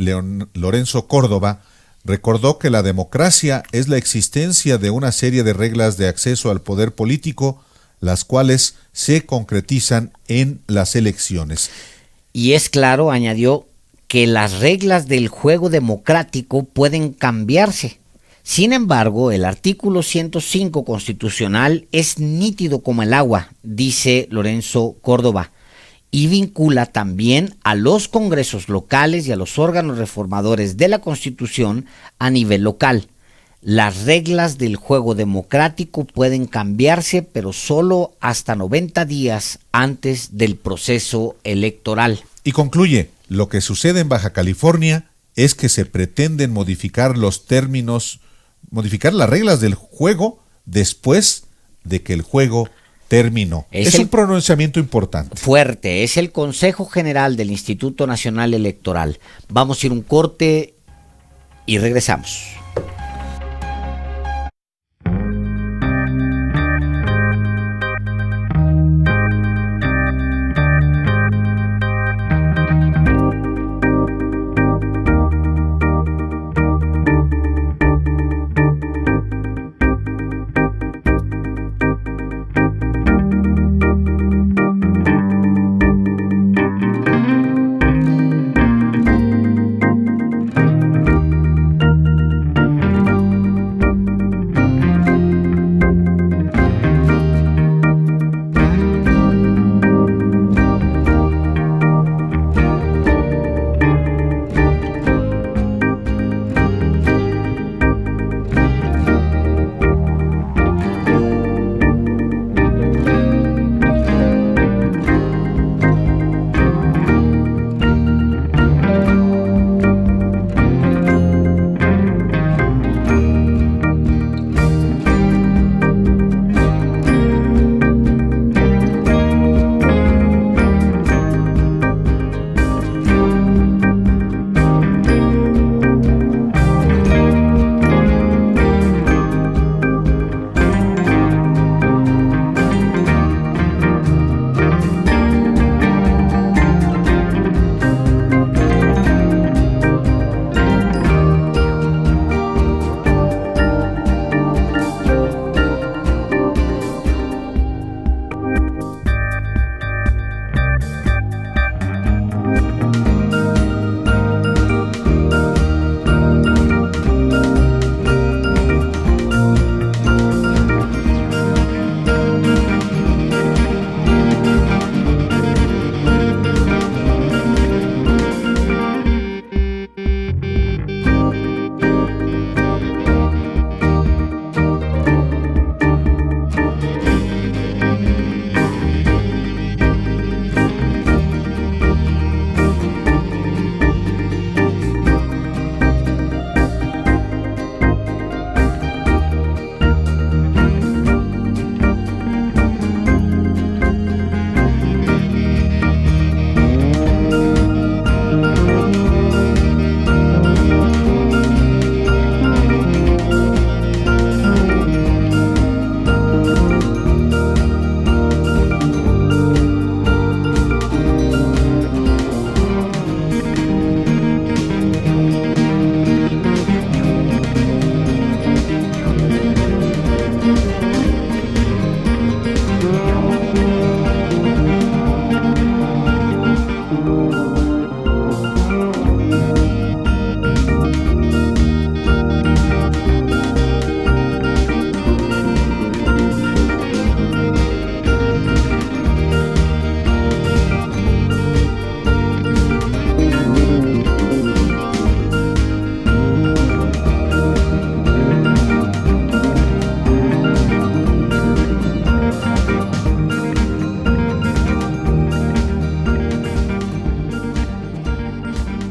Lorenzo Córdoba, recordó que la democracia es la existencia de una serie de reglas de acceso al poder político, las cuales se concretizan en las elecciones. Y es claro, añadió, que las reglas del juego democrático pueden cambiarse. Sin embargo, el artículo 105 constitucional es nítido como el agua, dice Lorenzo Córdoba, y vincula también a los congresos locales y a los órganos reformadores de la Constitución a nivel local. Las reglas del juego democrático pueden cambiarse, pero solo hasta 90 días antes del proceso electoral. Y concluye, lo que sucede en Baja California es que se pretenden modificar los términos, modificar las reglas del juego después de que el juego terminó. Es un pronunciamiento importante. Fuerte, es el Consejo General del Instituto Nacional Electoral. Vamos a ir un corte y regresamos.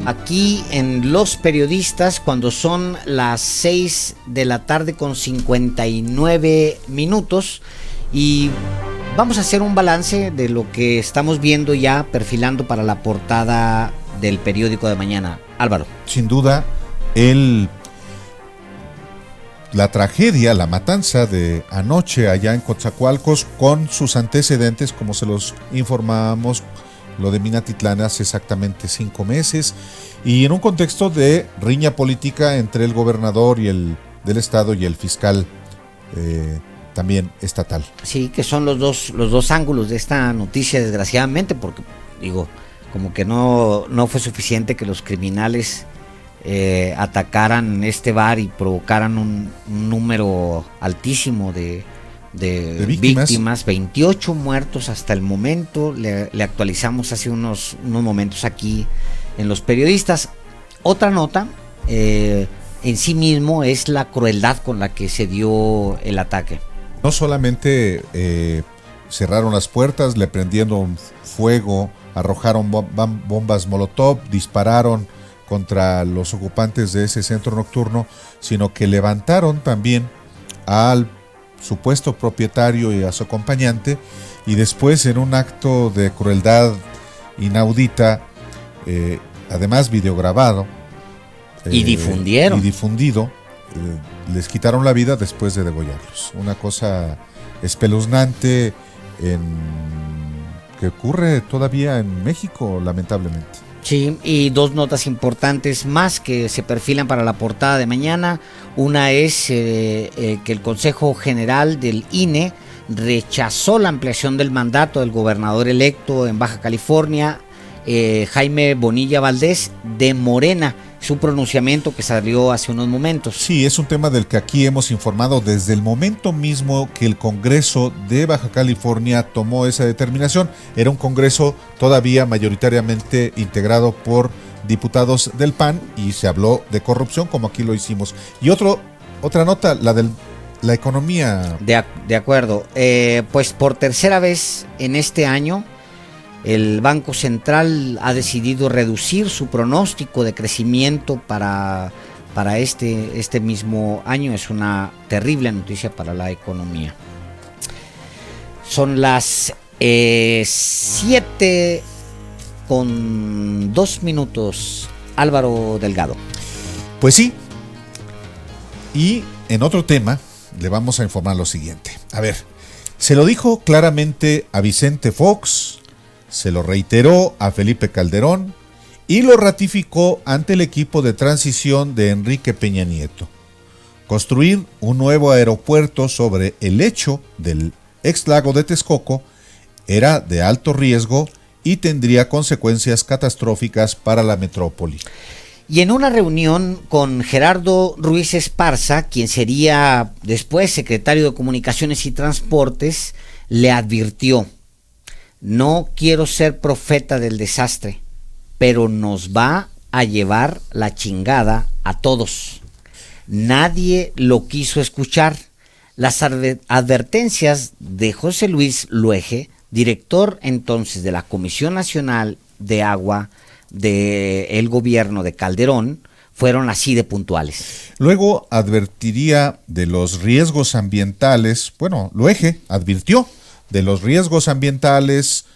Aquí en Los Periodistas, cuando son las 6 de la tarde con 59 minutos, y vamos a hacer un balance de lo que estamos viendo ya perfilando para la portada del periódico de mañana. Álvaro. Sin duda, la tragedia, la matanza de anoche allá en Coatzacoalcos, con sus antecedentes, como se los informábamos, lo de Minatitlán hace exactamente 5 meses, y en un contexto de riña política entre el gobernador del estado y el fiscal también estatal. Sí, que son los dos ángulos de esta noticia, desgraciadamente, porque digo, como que no fue suficiente que los criminales atacaran este bar y provocaran un número altísimo de víctimas, 28 muertos hasta el momento. Le actualizamos hace unos momentos aquí en Los Periodistas. Otra nota en sí mismo es la crueldad con la que se dio el ataque. No solamente cerraron las puertas, le prendieron fuego, arrojaron bombas molotov, dispararon contra los ocupantes de ese centro nocturno, sino que levantaron también al supuesto propietario y a su acompañante, y después, en un acto de crueldad inaudita, además videograbado y difundido, les quitaron la vida después de degollarlos. Una cosa espeluznante que ocurre todavía en México, lamentablemente. Sí, y 2 notas importantes más que se perfilan para la portada de mañana. Una es que el Consejo General del INE rechazó la ampliación del mandato del gobernador electo en Baja California, Jaime Bonilla Valdés, de Morena, su pronunciamiento que salió hace unos momentos. Sí, es un tema del que aquí hemos informado desde el momento mismo que el Congreso de Baja California tomó esa determinación. Era un Congreso todavía mayoritariamente integrado por diputados del PAN, y se habló de corrupción, como aquí lo hicimos. Y otra nota, la de la economía. De acuerdo. Pues por tercera vez en este año, el Banco Central ha decidido reducir su pronóstico de crecimiento para este mismo año. Es una terrible noticia para la economía. Son las 7:02, Álvaro Delgado. Pues sí. Y en otro tema le vamos a informar lo siguiente. A ver, se lo dijo claramente a Vicente Fox, se lo reiteró a Felipe Calderón y lo ratificó ante el equipo de transición de Enrique Peña Nieto. Construir un nuevo aeropuerto sobre el lecho del ex lago de Texcoco era de alto riesgo y tendría consecuencias catastróficas para la metrópoli. Y en una reunión con Gerardo Ruiz Esparza, quien sería después secretario de Comunicaciones y Transportes, le advirtió: no quiero ser profeta del desastre, pero nos va a llevar la chingada a todos. Nadie lo quiso escuchar. Las advertencias de José Luis Luege, director entonces de la Comisión Nacional de Agua del gobierno de Calderón, fueron así de puntuales. Luego advertiría de los riesgos ambientales. Bueno, Luege advirtió de los riesgos ambientales,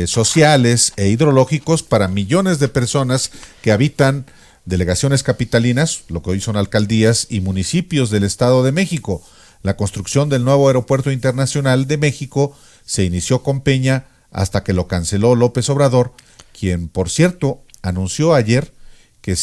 sociales e hidrológicos para millones de personas que habitan delegaciones capitalinas, lo que hoy son alcaldías, y municipios del Estado de México. La construcción del nuevo aeropuerto internacional de México se inició con Peña hasta que lo canceló López Obrador, quien, por cierto, anunció ayer que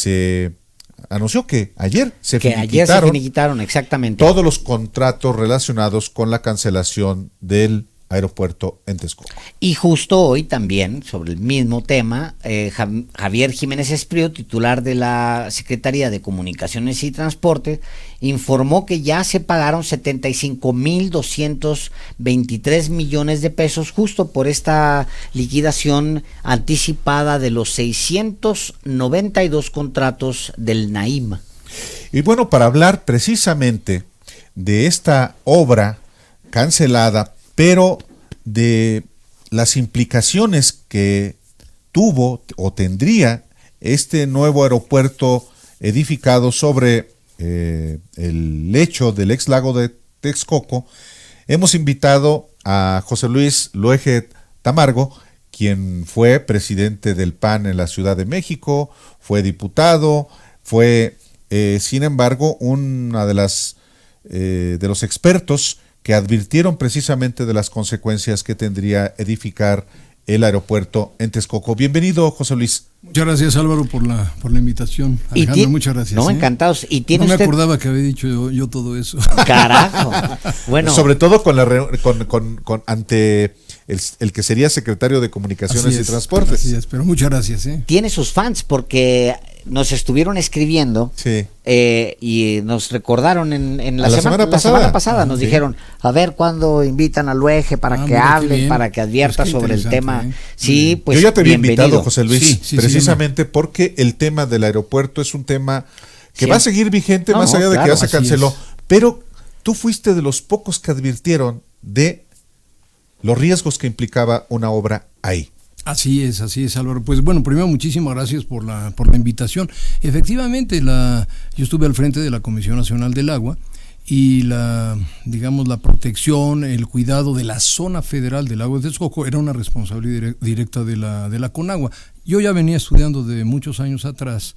ayer se finiquitaron exactamente todos los contratos relacionados con la cancelación del aeropuerto en Texcoco. Y justo hoy también, sobre el mismo tema, Javier Jiménez Espriu, titular de la Secretaría de Comunicaciones y Transporte, informó que ya se pagaron 75,223 millones de pesos justo por esta liquidación anticipada de los 692 contratos del NAIM. Y bueno, para hablar precisamente de esta obra cancelada, pero de las implicaciones que tuvo o tendría este nuevo aeropuerto edificado sobre el lecho del ex lago de Texcoco, hemos invitado a José Luis Luege Tamargo, quien fue presidente del PAN en la Ciudad de México, fue diputado, fue, sin embargo, una de los expertos que advirtieron precisamente de las consecuencias que tendría edificar el aeropuerto en Texcoco. Bienvenido, José Luis. Muchas gracias, Álvaro, por la invitación. Alejandro, muchas gracias. No, encantados. ¿Y tiene no me usted... acordaba que había dicho yo todo eso. Carajo. Bueno, sobre todo con ante el que sería secretario de Comunicaciones y Transportes. Así es, pero muchas gracias. Tiene sus fans porque nos estuvieron escribiendo, sí, y nos recordaron en la semana pasada. Nos dijeron, a ver cuándo invitan al UEG para que hable, para que advierta sobre el tema. Sí, pues yo ya te había invitado, José Luis, sí, precisamente porque el tema del aeropuerto es un tema que va a seguir vigente más allá de que ya se canceló. Pero tú fuiste de los pocos que advirtieron de los riesgos que implicaba una obra ahí. Así es, Álvaro. Pues bueno, primero muchísimas gracias por la invitación. Efectivamente, yo estuve al frente de la Comisión Nacional del Agua y la protección, el cuidado de la zona federal del lago de Texcoco era una responsabilidad directa de la Conagua. Yo ya venía estudiando de muchos años atrás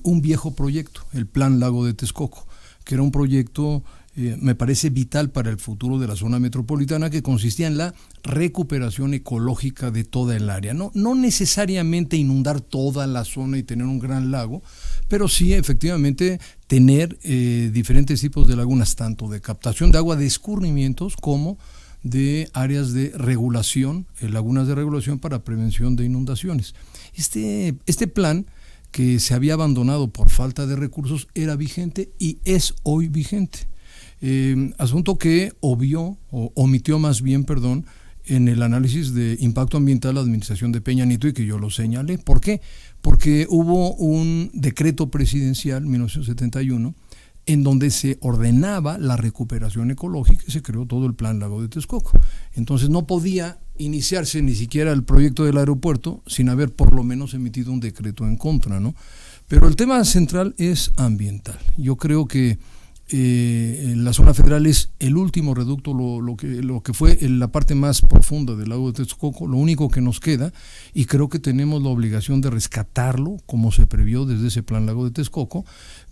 un viejo proyecto, el Plan Lago de Texcoco, que era un proyecto me parece vital para el futuro de la zona metropolitana, que consistía en la recuperación ecológica de toda el área. No necesariamente inundar toda la zona y tener un gran lago, pero sí efectivamente tener diferentes tipos de lagunas, tanto de captación de agua de escurrimientos como de áreas de regulación, lagunas de regulación para prevención de inundaciones. Este plan, que se había abandonado por falta de recursos, era vigente y es hoy vigente. Asunto que omitió en el análisis de impacto ambiental la administración de Peña Nieto, y que yo lo señalé. ¿Por qué? Porque hubo un decreto presidencial, 1971, en donde se ordenaba la recuperación ecológica y se creó todo el Plan Lago de Texcoco. Entonces no podía iniciarse ni siquiera el proyecto del aeropuerto sin haber por lo menos emitido un decreto en contra, ¿no? Pero el tema central es ambiental. Yo creo que la zona federal es el último reducto, lo que fue la parte más profunda del lago de Texcoco, lo único que nos queda, y creo que tenemos la obligación de rescatarlo como se previó desde ese Plan Lago de Texcoco,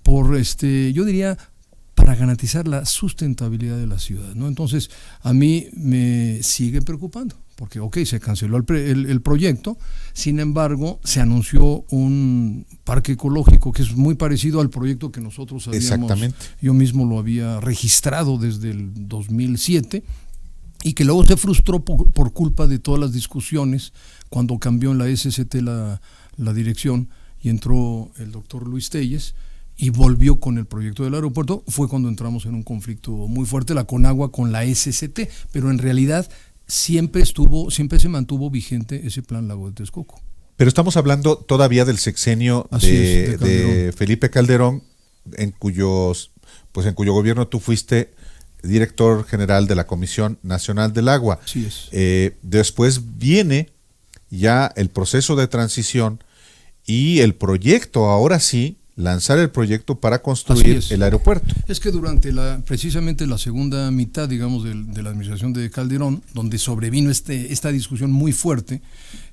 yo diría, para garantizar la sustentabilidad de la ciudad, ¿no? Entonces, a mí me sigue preocupando, porque se canceló el proyecto, sin embargo, se anunció un parque ecológico que es muy parecido al proyecto que nosotros yo mismo lo había registrado desde el 2007, y que luego se frustró por culpa de todas las discusiones cuando cambió en la SCT la dirección y entró el doctor Luis Telles y volvió con el proyecto del aeropuerto. Fue cuando entramos en un conflicto muy fuerte, la Conagua con la SCT, pero en realidad siempre se mantuvo vigente ese Plan Lago de Texcoco. Pero estamos hablando todavía del sexenio de Felipe Calderón, en cuyo gobierno tú fuiste director general de la Comisión Nacional del Agua. Así es. Después viene ya el proceso de transición y el proyecto, ahora sí, lanzar el proyecto para construir el aeropuerto. Es que durante precisamente la segunda mitad, digamos, de la administración de Calderón, donde sobrevino esta discusión muy fuerte,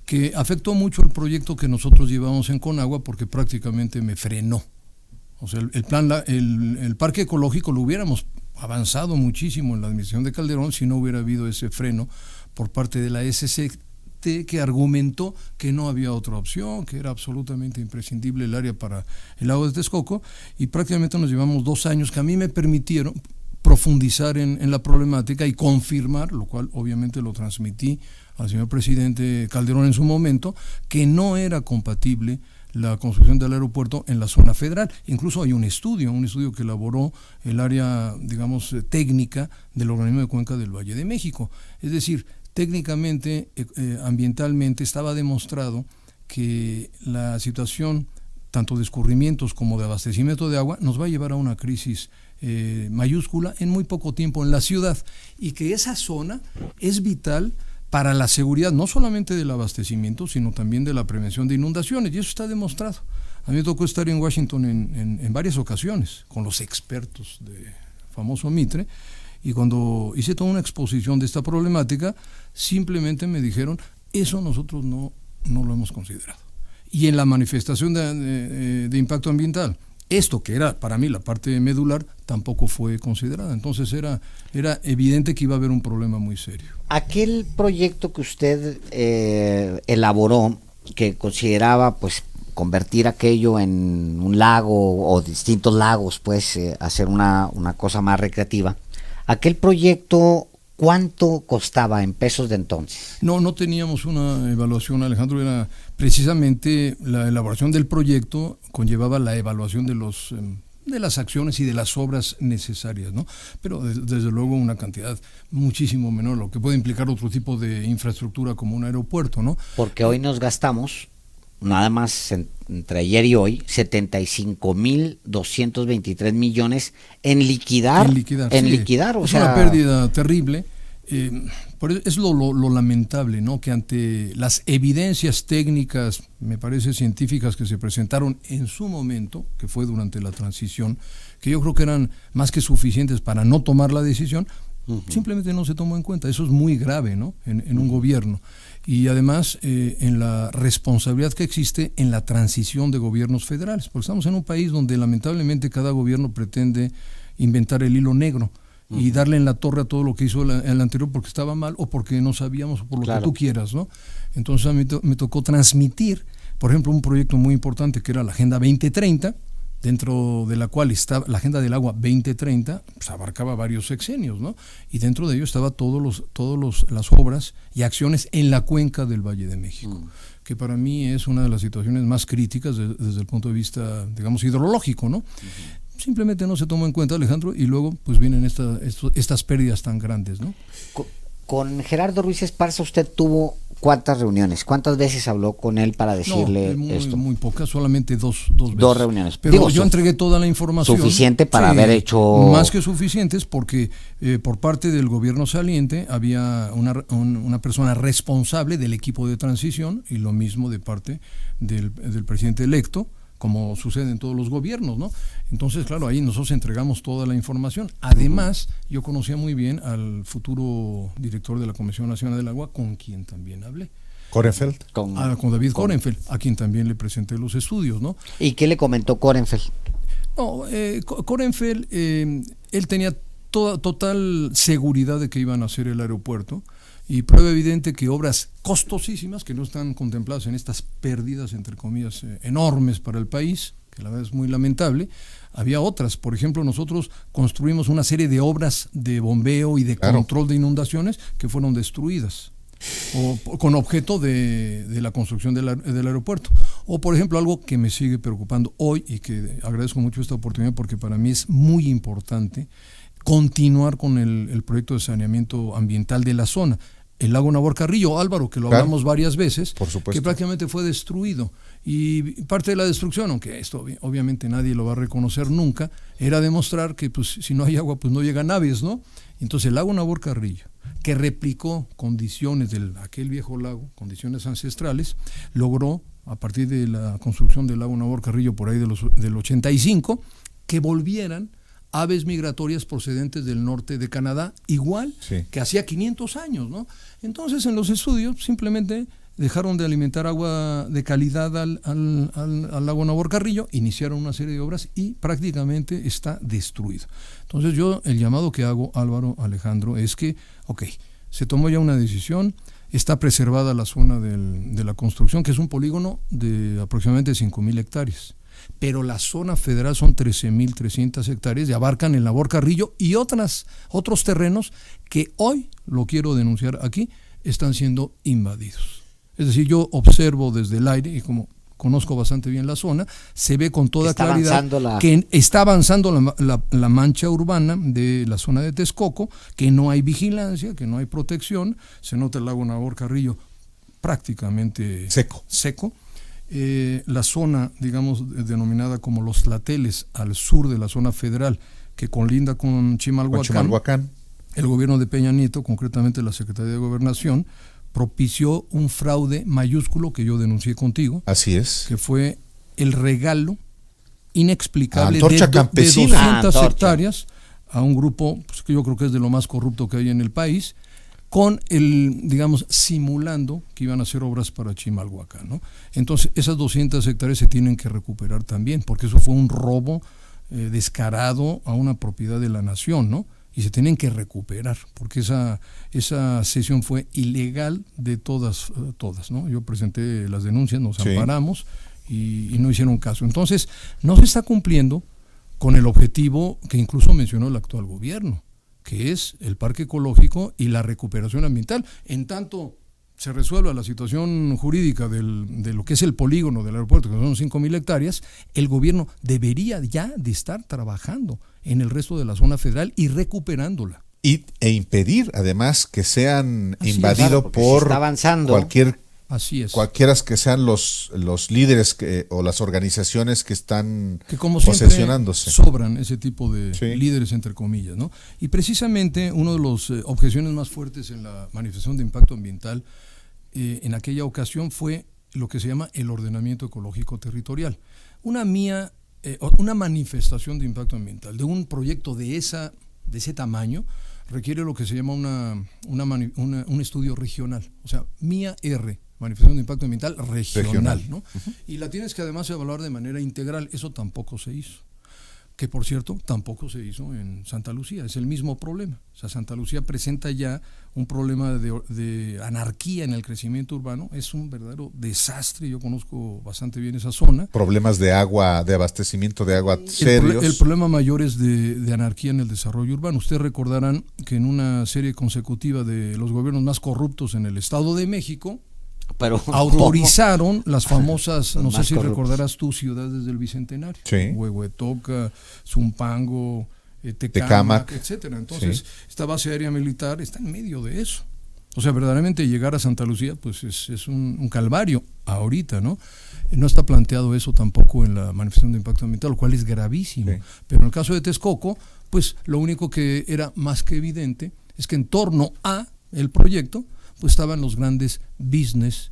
que afectó mucho el proyecto que nosotros llevamos en Conagua, porque prácticamente me frenó. O sea, el parque ecológico lo hubiéramos avanzado muchísimo en la administración de Calderón si no hubiera habido ese freno por parte de la SCT, que argumentó que no había otra opción, que era absolutamente imprescindible el área para el lago de Texcoco, y prácticamente nos llevamos 2 años que a mí me permitieron profundizar en la problemática y confirmar, lo cual obviamente lo transmití al señor presidente Calderón en su momento, que no era compatible la construcción del aeropuerto en la zona federal. Incluso hay un estudio que elaboró el área, digamos, técnica del organismo de Cuenca del Valle de México. Es decir, técnicamente, ambientalmente, estaba demostrado que la situación, tanto de escurrimientos como de abastecimiento de agua, nos va a llevar a una crisis mayúscula en muy poco tiempo en la ciudad, y que esa zona es vital para la seguridad, no solamente del abastecimiento, sino también de la prevención de inundaciones, y eso está demostrado. A mí me tocó estar en Washington en varias ocasiones con los expertos de famoso Mitre, y cuando hice toda una exposición de esta problemática, simplemente me dijeron, Eso nosotros no lo hemos considerado. Y en la manifestación de impacto ambiental, esto que era para mí la parte medular, tampoco fue considerada. Entonces era evidente que iba a haber un problema muy serio. Aquel proyecto que usted elaboró, que consideraba pues convertir aquello en un lago o distintos lagos, pues hacer una cosa más recreativa, aquel proyecto, ¿cuánto costaba en pesos de entonces? No teníamos una evaluación, Alejandro, era precisamente la elaboración del proyecto, conllevaba la evaluación de las acciones y de las obras necesarias, ¿no? Pero desde luego una cantidad muchísimo menor, lo que puede implicar otro tipo de infraestructura como un aeropuerto, ¿no? Porque hoy nos gastamos, nada más entre ayer y hoy, 75,223 millones en liquidar. O sea, una pérdida terrible. Por eso es lo lamentable, ¿no? Que ante las evidencias técnicas, me parece científicas, que se presentaron en su momento, que fue durante la transición, que yo creo que eran más que suficientes para no tomar la decisión, simplemente no se tomó en cuenta. Eso es muy grave, ¿no? En un gobierno. Y además en la responsabilidad que existe en la transición de gobiernos federales, porque estamos en un país donde lamentablemente cada gobierno pretende inventar el hilo negro y darle en la torre a todo lo que hizo el anterior porque estaba mal o porque no sabíamos o por lo que tú quieras, ¿no? Entonces a mí me tocó transmitir, por ejemplo, un proyecto muy importante que era la Agenda 2030, dentro de la cual estaba la Agenda del Agua 2030, pues abarcaba varios sexenios, ¿no? Y dentro de ello estaba todas las obras y acciones en la cuenca del Valle de México, que para mí es una de las situaciones más críticas desde el punto de vista, digamos, hidrológico, ¿no? Simplemente no se tomó en cuenta, Alejandro, y luego pues vienen estas pérdidas tan grandes, ¿no? Con Gerardo Ruiz Esparza usted tuvo ¿cuántas reuniones? ¿Cuántas veces habló con él para decirle esto? Muy pocas, solamente dos veces. Dos reuniones. Pero yo entregué toda la información. Suficiente para haber hecho... Más que suficientes, porque por parte del gobierno saliente había una persona responsable del equipo de transición, y lo mismo de parte del presidente electo, como sucede en todos los gobiernos, ¿no? Entonces, claro, ahí nosotros entregamos toda la información. Además, yo conocía muy bien al futuro director de la Comisión Nacional del Agua, con quien también hablé. ¿Korenfeld? Con David Korenfeld, a quien también le presenté los estudios, ¿no? ¿Y qué le comentó Korenfeld? No, Korenfeld, él tenía total seguridad de que iban a hacer el aeropuerto, y prueba evidente que obras costosísimas, que no están contempladas en estas pérdidas, entre comillas, enormes para el país, que la verdad es muy lamentable, había otras. Por ejemplo, nosotros construimos una serie de obras de bombeo y de control de inundaciones que fueron destruidas, o con objeto de la construcción del aeropuerto. O, por ejemplo, algo que me sigue preocupando hoy, y que agradezco mucho esta oportunidad porque para mí es muy importante continuar con el proyecto de saneamiento ambiental de la zona. El lago Navarcarrillo, Álvaro, que lo hablamos varias veces, que prácticamente fue destruido. Y parte de la destrucción, aunque esto obviamente nadie lo va a reconocer nunca, era demostrar que pues, si no hay agua, pues no llegan aves, ¿no? Entonces el lago Navarcarrillo, que replicó condiciones de aquel viejo lago, condiciones ancestrales, logró, a partir de la construcción del lago Navarcarrillo por ahí del 85, que volvieran aves migratorias procedentes del norte de Canadá, igual que hacía 500 años, ¿no? Entonces, en los estudios simplemente dejaron de alimentar agua de calidad al lago Navarcarrillo, iniciaron una serie de obras y prácticamente está destruido. Entonces, yo el llamado que hago, Álvaro, Alejandro, es que, se tomó ya una decisión, está preservada la zona de la construcción, que es un polígono de aproximadamente 5,000 hectáreas. Pero la zona federal son 13,300 hectáreas y abarcan el Navarcarrillo y otros terrenos que hoy, lo quiero denunciar aquí, están siendo invadidos. Es decir, yo observo desde el aire, y como conozco bastante bien la zona, se ve con toda claridad que está avanzando la mancha urbana de la zona de Texcoco, que no hay vigilancia, que no hay protección, se nota el lago Navarcarrillo prácticamente seco. La zona, digamos, denominada como Los Tlateles, al sur de la zona federal, que colinda con Chimalhuacán, el gobierno de Peña Nieto, concretamente la Secretaría de Gobernación, propició un fraude mayúsculo que yo denuncié contigo. Así es. Que fue el regalo inexplicable de 200 hectáreas a un grupo pues, que yo creo que es de lo más corrupto que hay en el país, con digamos, simulando que iban a hacer obras para Chimalhuacán, ¿no? Entonces, esas 200 hectáreas se tienen que recuperar también, porque eso fue un robo descarado a una propiedad de la nación, ¿no? Y se tienen que recuperar, porque esa cesión fue ilegal de todas, ¿no? Yo presenté las denuncias, nos amparamos y no hicieron caso. Entonces, no se está cumpliendo con el objetivo que incluso mencionó el actual gobierno, que es el parque ecológico y la recuperación ambiental. En tanto se resuelva la situación jurídica de lo que es el polígono del aeropuerto, que son 5,000 hectáreas, el gobierno debería ya de estar trabajando en el resto de la zona federal y recuperándola. E impedir, además, que sean invadidos por cualquiera que sean los líderes o las organizaciones que están posesionándose. Sobran ese tipo de líderes, entre comillas, ¿no? Y precisamente una de las objeciones más fuertes en la manifestación de impacto ambiental en aquella ocasión fue lo que se llama el ordenamiento ecológico territorial. Una manifestación de impacto ambiental de un proyecto de ese tamaño requiere lo que se llama un estudio regional, o sea, MIA-R, manifestación de impacto ambiental regional, ¿no? Uh-huh. Y la tienes que además evaluar de manera integral. Eso tampoco se hizo. Que por cierto, tampoco se hizo en Santa Lucía. Es el mismo problema. O sea, Santa Lucía presenta ya un problema de anarquía en el crecimiento urbano. Es un verdadero desastre. Yo conozco bastante bien esa zona. Problemas de agua, de abastecimiento de agua serios. El problema mayor es de anarquía en el desarrollo urbano. Ustedes recordarán que en una serie consecutiva de los gobiernos más corruptos en el Estado de México, pero autorizaron las famosas, no sé si recordarás tú, ciudades del Bicentenario, Huehuetoca, Zumpango, Tecámac, etcétera. Entonces, esta base aérea militar está en medio de eso. O sea, verdaderamente llegar a Santa Lucía, pues es un calvario ahorita, ¿no? No está planteado eso tampoco en la manifestación de impacto ambiental, lo cual es gravísimo. Sí. Pero en el caso de Texcoco, pues lo único que era más que evidente es que en torno a el proyecto pues estaban los grandes business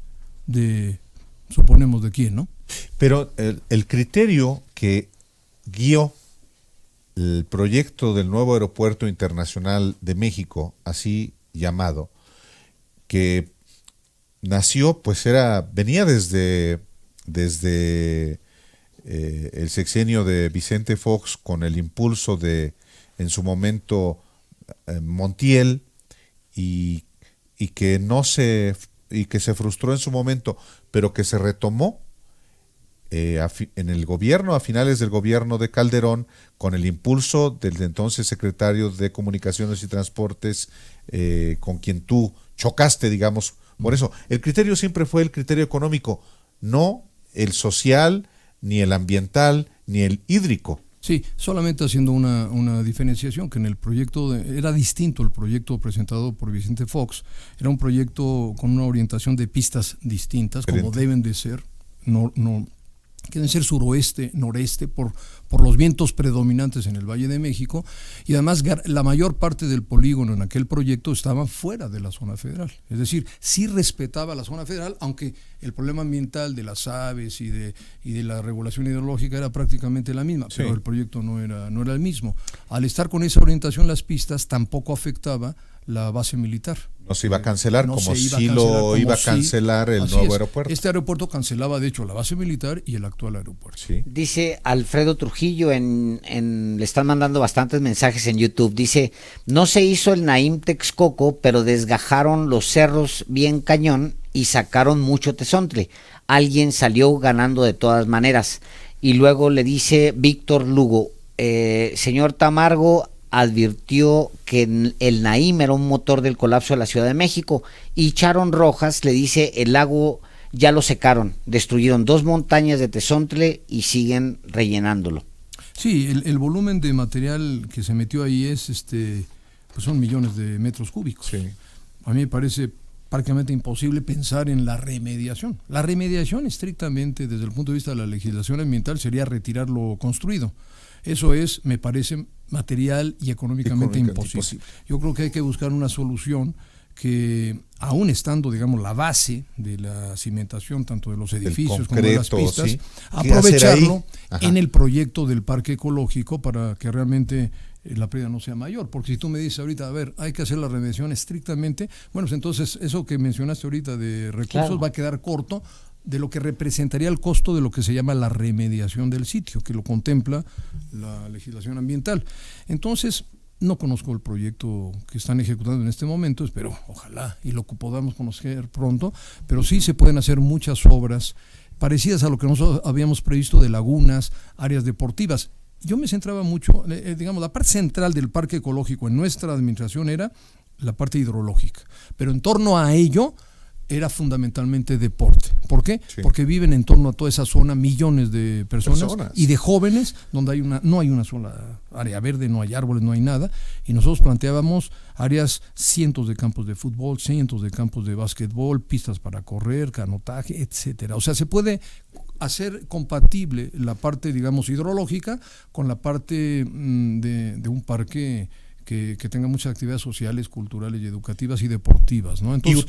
suponemos de quién, ¿no? Pero el criterio que guió el proyecto del nuevo aeropuerto internacional de México, así llamado, que nació, pues venía desde el sexenio de Vicente Fox, con el impulso en su momento, Montiel, y que se frustró en su momento, pero que se retomó en el gobierno, a finales del gobierno de Calderón, con el impulso del entonces secretario de Comunicaciones y Transportes, con quien tú chocaste, digamos. Por eso, el criterio siempre fue el criterio económico, no el social, ni el ambiental, ni el hídrico. Sí, solamente haciendo una diferenciación, que en el proyecto era distinto. El proyecto presentado por Vicente Fox era un proyecto con una orientación de pistas distintas, como deben de ser, no que deben ser suroeste, noreste, por los vientos predominantes en el Valle de México, y además la mayor parte del polígono en aquel proyecto estaba fuera de la zona federal. Es decir, sí respetaba la zona federal, aunque el problema ambiental de las aves y de la regulación hidrológica era prácticamente la misma, pero el proyecto no era el mismo. Al estar con esa orientación, las pistas tampoco afectaba la base militar. No se iba a cancelar, como si lo iba a cancelar el nuevo aeropuerto. Este aeropuerto cancelaba, de hecho, la base militar y el actual aeropuerto. Sí. Dice Alfredo Trujillo, le están mandando bastantes mensajes en YouTube. Dice, no se hizo el Naim Texcoco, pero desgajaron los cerros bien cañón y sacaron mucho tezontle. Alguien salió ganando de todas maneras. Y luego le dice Víctor Lugo, señor Tamargo advirtió que el Naim era un motor del colapso de la Ciudad de México, y Charon Rojas le dice, el lago ya lo secaron, destruyeron 2 montañas de tezontle y siguen rellenándolo. Sí, el volumen de material que se metió ahí pues son millones de metros cúbicos. Sí. A mí me parece prácticamente imposible pensar en la remediación. La remediación, estrictamente desde el punto de vista de la legislación ambiental, sería retirar lo construido. Eso me parece material y económicamente imposible. Yo creo que hay que buscar una solución que aún estando, digamos, la base de la cimentación, tanto de los edificios como de las pistas, sí. aprovecharlo en el proyecto del parque ecológico para que realmente la pérdida no sea mayor. Porque si tú me dices ahorita, a ver, hay que hacer la remediación estrictamente, bueno, pues entonces eso que mencionaste ahorita de recursos va a quedar corto de lo que representaría el costo de lo que se llama la remediación del sitio, que lo contempla la legislación ambiental. Entonces, no conozco el proyecto que están ejecutando en este momento, pero ojalá y lo podamos conocer pronto, pero sí se pueden hacer muchas obras parecidas a lo que nosotros habíamos previsto de lagunas, áreas deportivas. Yo me centraba mucho, digamos, la parte central del parque ecológico en nuestra administración era la parte hidrológica, pero en torno a ello era fundamentalmente deporte. ¿Por qué? Sí. Porque viven en torno a toda esa zona millones de personas y de jóvenes, donde no hay una sola área verde, no hay árboles, no hay nada, y nosotros planteábamos áreas, cientos de campos de fútbol, cientos de campos de básquetbol, pistas para correr, canotaje, etcétera. O sea, se puede hacer compatible la parte, digamos, hidrológica con la parte de un parque que tenga muchas actividades sociales, culturales y educativas y deportivas, ¿no? Entonces, y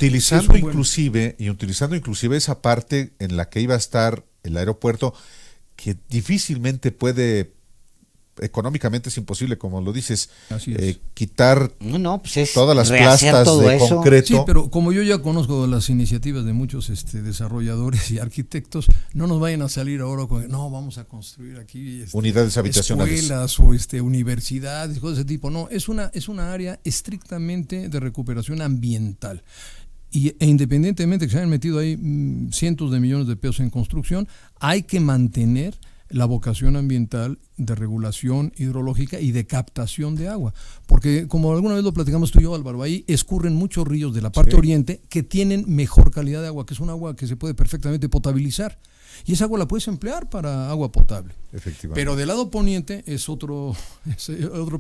utilizando inclusive esa parte en la que iba a estar el aeropuerto, que difícilmente puede, económicamente es imposible, como lo dices, quitar pues todas las plastas de concreto. Sí, pero como yo ya conozco las iniciativas de muchos desarrolladores y arquitectos, no nos vayan a salir ahora con, no, vamos a construir aquí unidades habitacionales, escuelas o universidades, cosas de ese tipo. No, es una área estrictamente de recuperación ambiental. E independientemente que se hayan metido ahí cientos de millones de pesos en construcción, hay que mantener la vocación ambiental de regulación hidrológica y de captación de agua, porque como alguna vez lo platicamos tú y yo, Álvaro, ahí escurren muchos ríos de la parte oriente que tienen mejor calidad de agua, que es un agua que se puede perfectamente potabilizar, y esa agua la puedes emplear para agua potable. Efectivamente. Pero del lado poniente es otro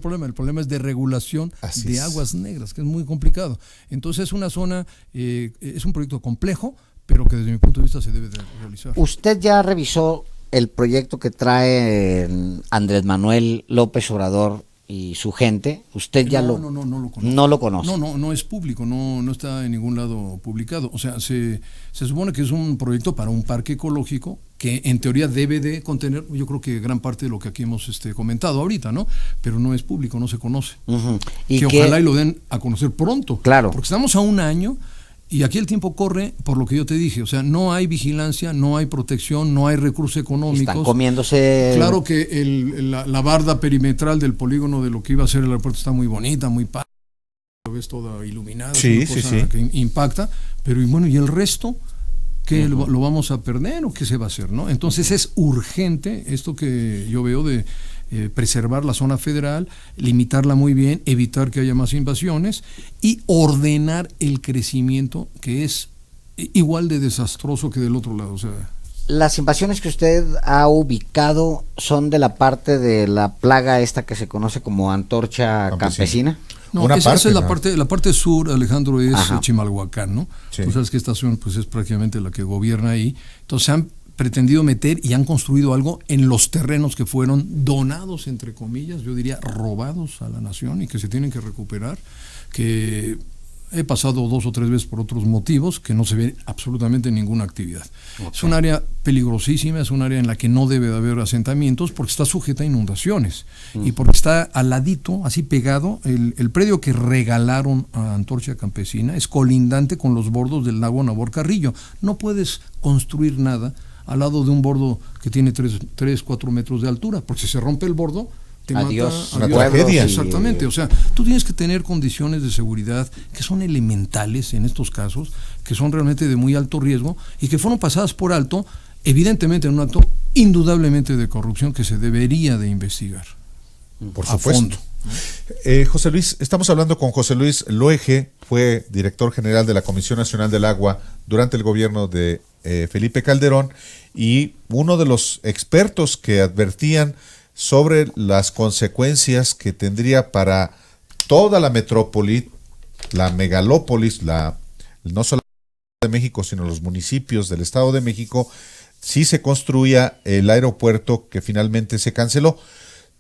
problema. El problema es de regulación de aguas negras, que es muy complicado. Entonces es una zona, es un proyecto complejo, pero que desde mi punto de vista se debe de realizar. ¿Usted ya revisó el proyecto que trae Andrés Manuel López Obrador y su gente? ¿Usted ya no lo conozco. No lo conoce. No es público, no está en ningún lado publicado. O sea, se supone que es un proyecto para un parque ecológico que en teoría debe de contener, yo creo que gran parte de lo que aquí hemos comentado ahorita, ¿no? Pero no es público, no se conoce. ¿Y que ojalá y lo den a conocer pronto. Claro. Porque estamos a un año. Y aquí el tiempo corre por lo que yo te dije, o sea, no hay vigilancia, no hay protección, no hay recursos económicos. Están comiéndose. Claro que la barda perimetral del polígono de lo que iba a ser el aeropuerto está muy bonita, muy padre, lo ves toda iluminada, sí. que impacta, pero y bueno, ¿y el resto? ¿Qué lo vamos a perder o qué se va a hacer, no? Entonces es urgente esto que yo veo de preservar la zona federal, limitarla muy bien, evitar que haya más invasiones y ordenar el crecimiento, que es igual de desastroso que del otro lado. O sea, las invasiones que usted ha ubicado son de la parte de la plaga esta que se conoce como antorcha campesina. No, esa es la parte sur, Alejandro, es Chimalhuacán, ¿no? Sí. Tú sabes que esta zona pues, es prácticamente la que gobierna ahí. Entonces se han pretendido meter y han construido algo en los terrenos que fueron donados, entre comillas, yo diría robados a la nación y que se tienen que recuperar, que he pasado 2 o 3 veces por otros motivos que no se ve absolutamente ninguna actividad. Okay. Es un área peligrosísima, es un área en la que no debe de haber asentamientos porque está sujeta a inundaciones y porque está al ladito, así pegado, el predio que regalaron a Antorcha Campesina es colindante con los bordos del lago Nabor Carrillo. No puedes construir nada al lado de un bordo que tiene 3-4 metros de altura, porque si se rompe el bordo, te adiós, mata. Una tragedia. Exactamente, o sea, tú tienes que tener condiciones de seguridad que son elementales en estos casos, que son realmente de muy alto riesgo y que fueron pasadas por alto, evidentemente en un acto indudablemente de corrupción que se debería de investigar. Por supuesto. José Luis, estamos hablando con José Luis Loeje, fue director general de la Comisión Nacional del Agua durante el gobierno de Felipe Calderón y uno de los expertos que advertían sobre las consecuencias que tendría para toda la metrópoli, la megalópolis, no solo de México, sino los municipios del Estado de México, si se construía el aeropuerto que finalmente se canceló.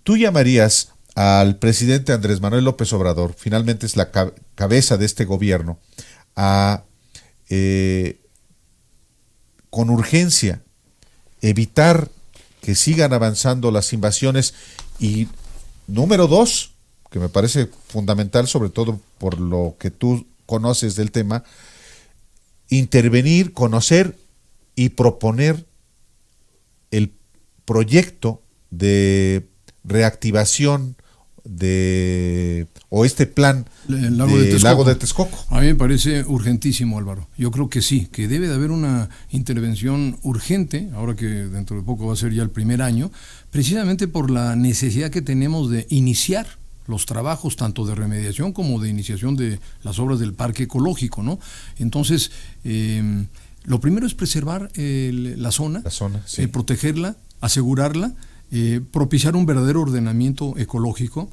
¿Tú llamarías al presidente Andrés Manuel López Obrador, finalmente es la cabeza de este gobierno, a con urgencia evitar que sigan avanzando las invasiones y número 2, que me parece fundamental, sobre todo por lo que tú conoces del tema, intervenir, conocer y proponer el proyecto de reactivación o este plan del lago de Texcoco. A mí me parece urgentísimo, Álvaro. Yo creo que sí, que debe de haber una intervención urgente, ahora que dentro de poco va a ser ya el primer año, precisamente por la necesidad que tenemos de iniciar los trabajos tanto de remediación como de iniciación de las obras del parque ecológico, ¿no? Entonces, lo primero es preservar la zona, sí. Protegerla, asegurarla, propiciar un verdadero ordenamiento ecológico,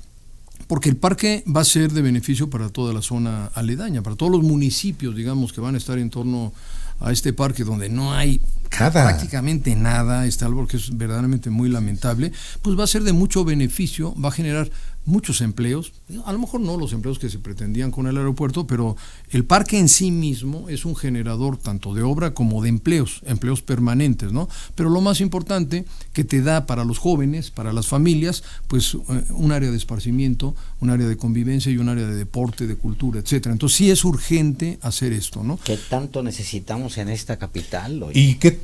porque el parque va a ser de beneficio para toda la zona aledaña, para todos los municipios, digamos, que van a estar en torno a este parque, donde no hay prácticamente nada, Álvaro, que es verdaderamente muy lamentable, pues va a ser de mucho beneficio, va a generar muchos empleos, a lo mejor no los empleos que se pretendían con el aeropuerto, pero el parque en sí mismo es un generador tanto de obra como de empleos permanentes, ¿no? Pero lo más importante, que te da para los jóvenes, para las familias, pues un área de esparcimiento, un área de convivencia y un área de deporte, de cultura, etcétera. Entonces sí es urgente hacer esto, ¿no? ¿Qué tanto necesitamos en esta capital hoy? ¿Y qué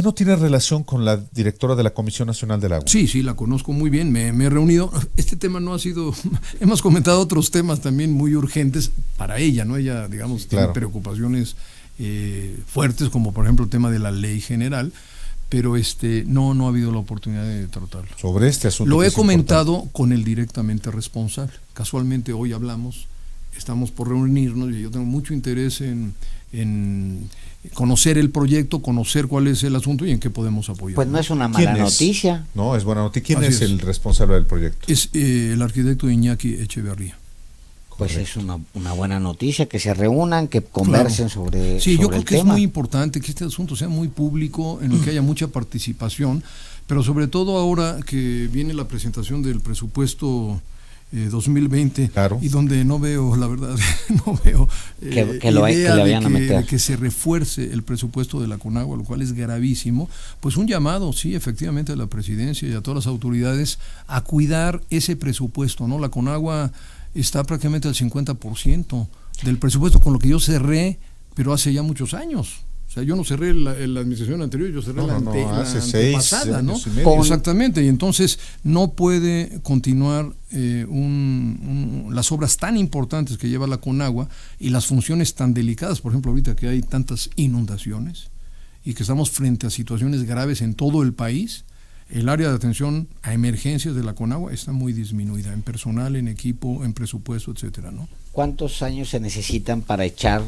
no tiene relación con la directora de la Comisión Nacional del Agua? Sí, la conozco muy bien, me he reunido. Este tema no ha sido, hemos comentado otros temas también muy urgentes para ella, ¿no? Ella, digamos, tiene preocupaciones fuertes, como por ejemplo el tema de la ley general, pero no ha habido la oportunidad de tratarlo. Sobre este asunto. Lo he comentado con el directamente responsable. Casualmente hoy estamos por reunirnos y yo tengo mucho interés en conocer el proyecto, conocer cuál es el asunto y en qué podemos apoyar. Pues no es una mala noticia. No, es buena noticia. ¿Quién es el responsable del proyecto? Es el arquitecto Iñaki Echeverría. Pues es una buena noticia, que se reúnan, que conversen sobre Sí, sobre yo creo el que tema. Es muy importante que este asunto sea muy público, en el que haya mucha participación, pero sobre todo ahora que viene la presentación del presupuesto 2020, y donde no veo, la verdad, que le vayan a meter. De que se refuerce el presupuesto de la Conagua, lo cual es gravísimo. Pues un llamado, sí, efectivamente, a la presidencia y a todas las autoridades a cuidar ese presupuesto, ¿no? La Conagua está prácticamente al 50% del presupuesto, con lo que yo cerré, pero hace ya muchos años. O sea, yo no cerré la administración anterior, yo cerré la antepasada, ¿no? Exactamente, y entonces no puede continuar las obras tan importantes que lleva la Conagua y las funciones tan delicadas, por ejemplo, ahorita que hay tantas inundaciones y que estamos frente a situaciones graves en todo el país. El área de atención a emergencias de la Conagua está muy disminuida, en personal, en equipo, en presupuesto, etcétera, ¿no? ¿Cuántos años se necesitan para echar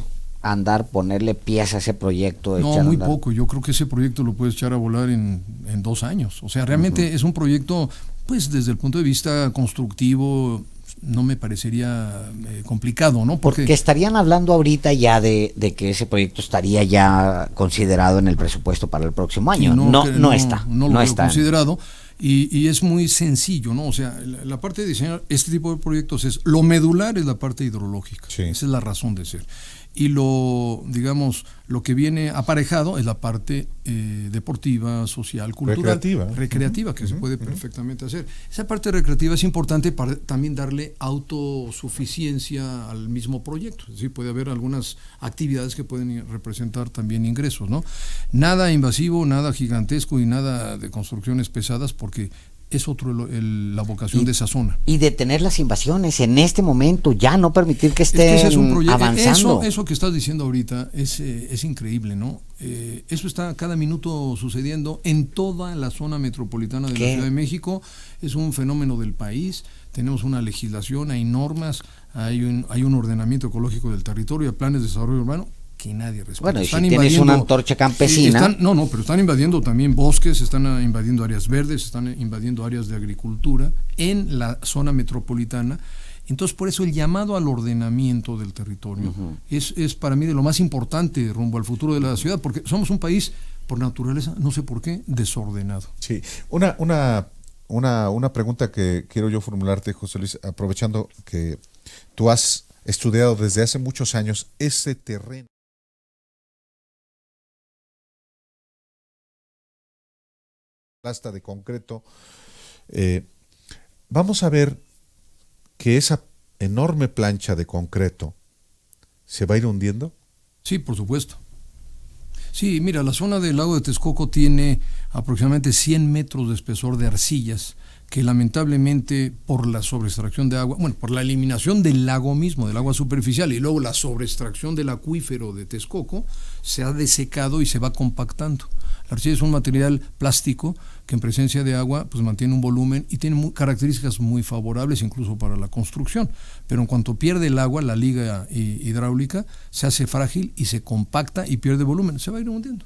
a andar, ponerle pies a ese proyecto? No, muy poco. Yo creo que ese proyecto lo puedes echar a volar en 2 años. O sea, realmente es un proyecto, pues desde el punto de vista constructivo, no me parecería complicado, ¿no? Porque estarían hablando ahorita ya de que ese proyecto estaría ya considerado en el presupuesto para el próximo año. No está. No lo veo considerado. Y es muy sencillo, ¿no? O sea, la parte de diseñar este tipo de proyectos lo medular es la parte hidrológica. Sí. Esa es la razón de ser. Y lo que viene aparejado es la parte deportiva, social, cultural, recreativa, que se puede perfectamente hacer. Esa parte recreativa es importante para también darle autosuficiencia al mismo proyecto. Es decir, puede haber algunas actividades que pueden representar también ingresos, ¿no? Nada invasivo, nada gigantesco y nada de construcciones pesadas, porque es la vocación de esa zona. Y detener las invasiones en este momento, ya no permitir que estén avanzando. Eso que estás diciendo ahorita es increíble, ¿no? Eso está cada minuto sucediendo en toda la zona metropolitana de la Ciudad de México. Es un fenómeno del país. Tenemos una legislación, hay normas, hay un ordenamiento ecológico del territorio, hay planes de desarrollo urbano que nadie respeta. Bueno, y si tienes una antorcha campesina. Pero están invadiendo también bosques, están invadiendo áreas verdes, están invadiendo áreas de agricultura en la zona metropolitana. Entonces, por eso el llamado al ordenamiento del territorio es para mí de lo más importante rumbo al futuro de la ciudad, porque somos un país, por naturaleza, no sé por qué, desordenado. Sí, una pregunta que quiero yo formularte, José Luis, aprovechando que tú has estudiado desde hace muchos años ese terreno. Plasta de concreto. Vamos a ver que esa enorme plancha de concreto se va a ir hundiendo. Sí, por supuesto. Sí, mira, la zona del lago de Texcoco tiene aproximadamente 100 metros de espesor de arcillas que lamentablemente por la sobreextracción de agua, bueno, por la eliminación del lago mismo, del agua superficial, y luego la sobreextracción del acuífero de Texcoco, se ha desecado y se va compactando. La arcilla es un material plástico que en presencia de agua pues mantiene un volumen y tiene características muy favorables incluso para la construcción, pero en cuanto pierde el agua, la liga hidráulica se hace frágil y se compacta y pierde volumen, se va a ir hundiendo.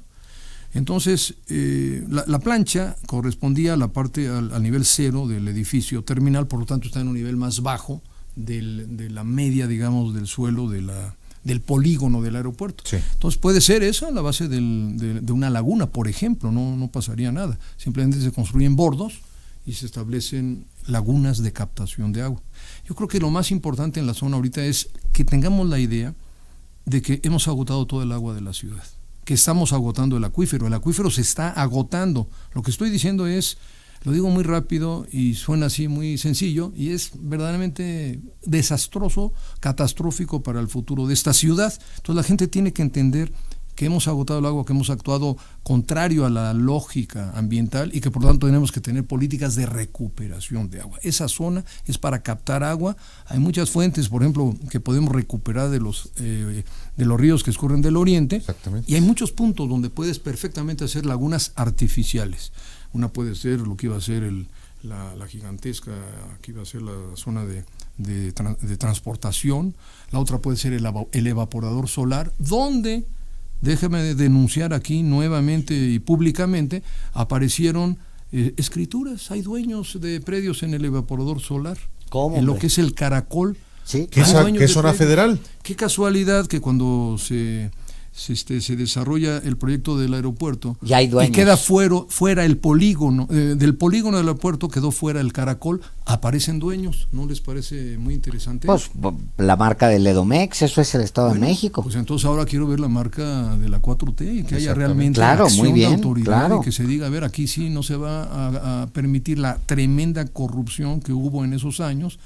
Entonces, la plancha correspondía a la parte al nivel cero del edificio terminal, por lo tanto está en un nivel más bajo de la media, digamos, del suelo del polígono del aeropuerto. Sí. Entonces puede ser esa la base de una laguna, por ejemplo, no pasaría nada. Simplemente se construyen bordos y se establecen lagunas de captación de agua. Yo creo que lo más importante en la zona ahorita es que tengamos la idea de que hemos agotado todo el agua de la ciudad, que estamos agotando el acuífero se está agotando. Lo que estoy diciendo es, lo digo muy rápido y suena así muy sencillo, y es verdaderamente desastroso, catastrófico para el futuro de esta ciudad. Entonces la gente tiene que entender que hemos agotado el agua, que hemos actuado contrario a la lógica ambiental y que por lo tanto tenemos que tener políticas de recuperación de agua. Esa zona es para captar agua. Hay muchas fuentes, por ejemplo, que podemos recuperar de los ríos que escurren del oriente. Exactamente. Y hay muchos puntos donde puedes perfectamente hacer lagunas artificiales. Una puede ser lo que iba a ser la gigantesca, que iba a ser la zona de transportación. La otra puede ser el evaporador solar, donde, déjeme denunciar aquí nuevamente y públicamente, aparecieron escrituras. Hay dueños de predios en el evaporador solar. ¿Cómo? En lo que es el Caracol. ¿Sí? ¿Qué zona federal? Qué casualidad que cuando se desarrolla el proyecto del aeropuerto ya hay dueños, y queda fuera el polígono, del polígono del aeropuerto quedó fuera el Caracol, aparecen dueños. ¿No les parece muy interesante? Pues la marca del Edomex, eso es el Estado de México. Pues entonces ahora quiero ver la marca de la 4T y que haya realmente acción muy bien, de autoridad y que se diga, a ver, aquí sí no se va a permitir la tremenda corrupción que hubo en esos años,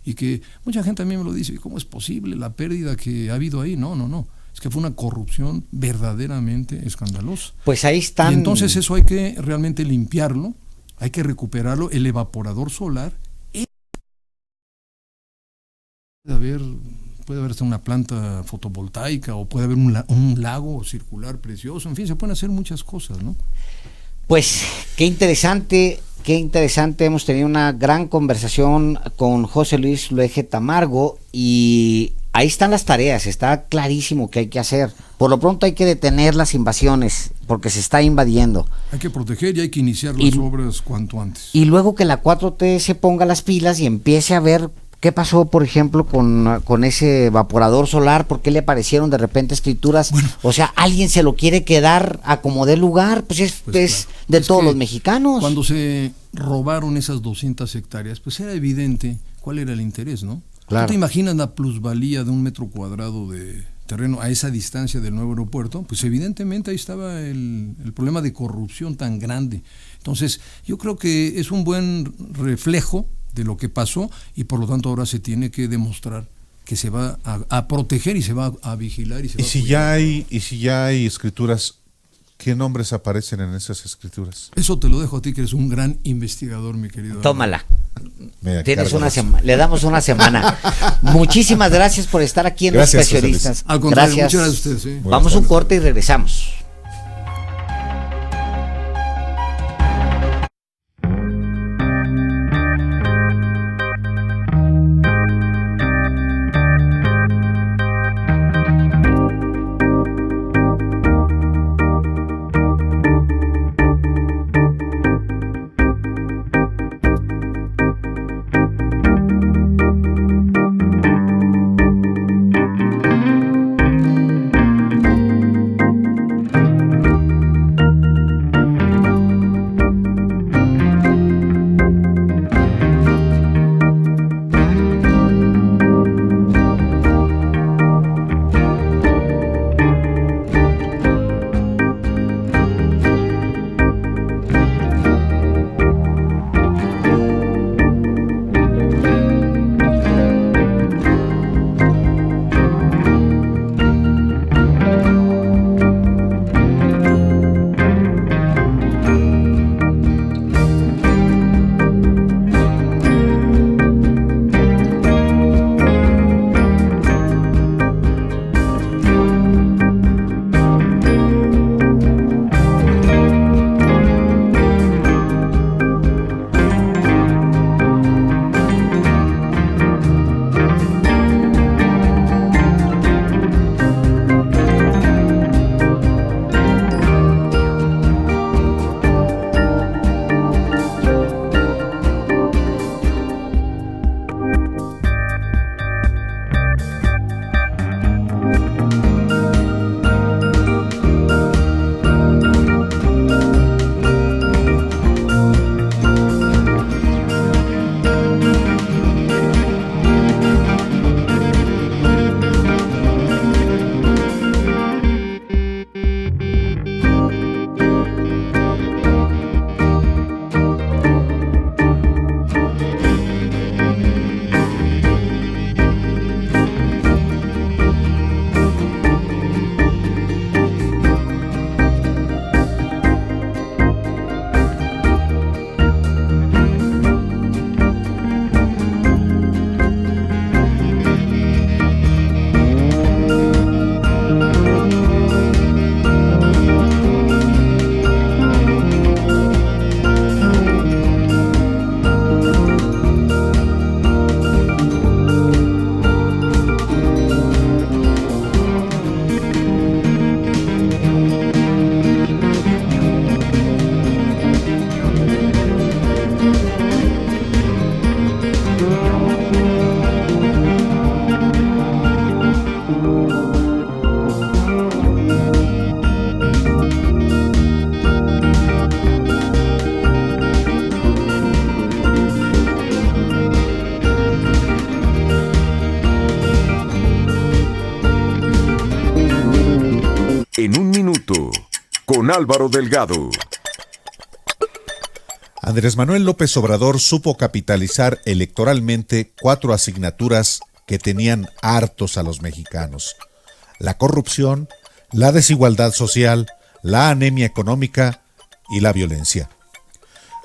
y que mucha gente también me lo dice, ¿cómo es posible la pérdida que ha habido ahí? No. Es que fue una corrupción verdaderamente escandalosa. Pues ahí están. Y entonces eso hay que realmente limpiarlo, hay que recuperarlo. El evaporador solar, puede haber hasta una planta fotovoltaica, o puede haber un lago circular precioso. En fin, se pueden hacer muchas cosas, ¿no? Pues qué interesante. Hemos tenido una gran conversación con José Luis Luege Tamargo y ahí están las tareas, está clarísimo que hay que hacer. Por lo pronto hay que detener las invasiones porque se está invadiendo. Hay que proteger y hay que iniciar las obras cuanto antes. Y luego que la 4T se ponga las pilas y empiece a ver qué pasó, por ejemplo, con ese evaporador solar, por qué le aparecieron de repente escrituras. Bueno, o sea, alguien se lo quiere quedar a como dé lugar, pues es claro, de todos los mexicanos. Cuando se robaron esas 200 hectáreas, pues era evidente cuál era el interés, ¿no? Claro. ¿Tú te imaginas la plusvalía de 1 metro cuadrado de terreno a esa distancia del nuevo aeropuerto? Pues evidentemente ahí estaba el problema de corrupción tan grande. Entonces, yo creo que es un buen reflejo de lo que pasó, y por lo tanto ahora se tiene que demostrar que se va a proteger y se va a vigilar y se va a cuidar. Y si ya hay escrituras, ¿qué nombres aparecen en esas escrituras? Eso te lo dejo a ti, que eres un gran investigador, mi querido. Tómala. Tienes le damos una semana. Muchísimas gracias por estar aquí en Los Especialistas. Al contrario, muchas gracias a ustedes. Vamos a un corte y regresamos. con Álvaro Delgado. Andrés Manuel López Obrador supo capitalizar electoralmente 4 asignaturas que tenían hartos a los mexicanos: la corrupción, la desigualdad social, la anemia económica y la violencia.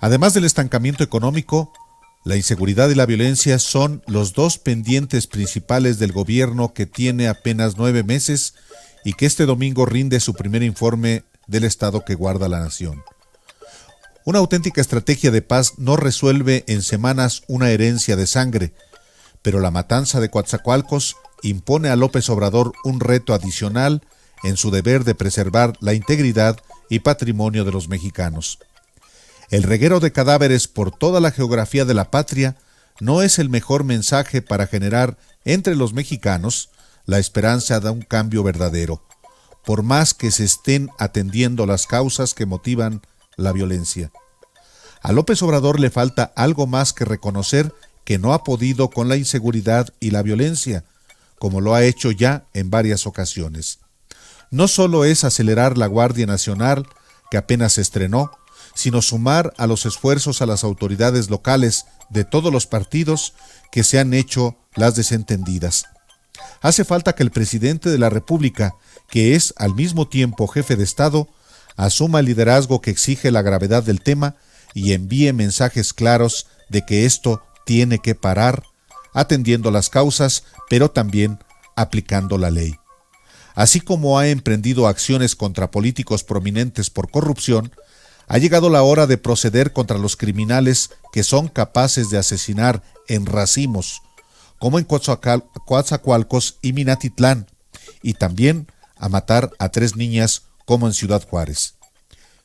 Además del estancamiento económico, la inseguridad y la violencia son los 2 pendientes principales del gobierno, que tiene apenas 9 meses y que este domingo rinde su primer informe del estado que guarda la nación. Una auténtica estrategia de paz no resuelve en semanas una herencia de sangre, pero la matanza de Coatzacoalcos impone a López Obrador un reto adicional en su deber de preservar la integridad y patrimonio de los mexicanos. El reguero de cadáveres por toda la geografía de la patria no es el mejor mensaje para generar entre los mexicanos la esperanza de un cambio verdadero, por más que se estén atendiendo las causas que motivan la violencia. A López Obrador le falta algo más que reconocer que no ha podido con la inseguridad y la violencia, como lo ha hecho ya en varias ocasiones. No solo es acelerar la Guardia Nacional, que apenas se estrenó, sino sumar a los esfuerzos a las autoridades locales de todos los partidos que se han hecho las desentendidas. Hace falta que el presidente de la República, que es al mismo tiempo jefe de Estado, asuma el liderazgo que exige la gravedad del tema y envíe mensajes claros de que esto tiene que parar, atendiendo las causas, pero también aplicando la ley. Así como ha emprendido acciones contra políticos prominentes por corrupción, ha llegado la hora de proceder contra los criminales que son capaces de asesinar en racimos, como en Coatzacoalcos y Minatitlán, y también a matar a 3 niñas como en Ciudad Juárez.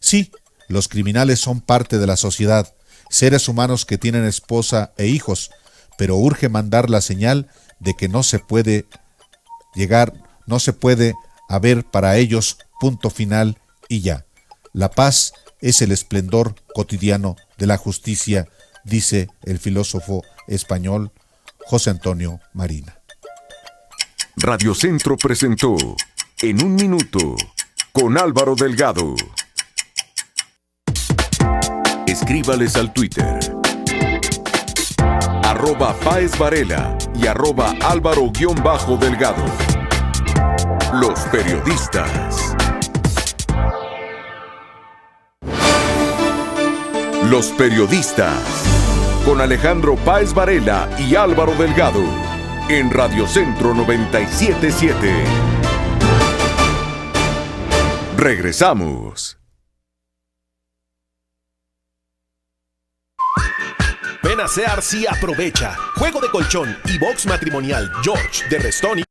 Sí, los criminales son parte de la sociedad, seres humanos que tienen esposa e hijos, pero urge mandar la señal de que no se puede haber para ellos punto final y ya. La paz es el esplendor cotidiano de la justicia, dice el filósofo español José Antonio Marina. Radio Centro presentó En un Minuto con Álvaro Delgado. Escríbales al Twitter @PáezVarela y @Álvaro_Delgado. Los periodistas. Los periodistas, con Alejandro Páez Varela y Álvaro Delgado, en Radio Centro 97.7. Regresamos. Ven a Sears y aprovecha. Juego de colchón y box matrimonial George de Restoni.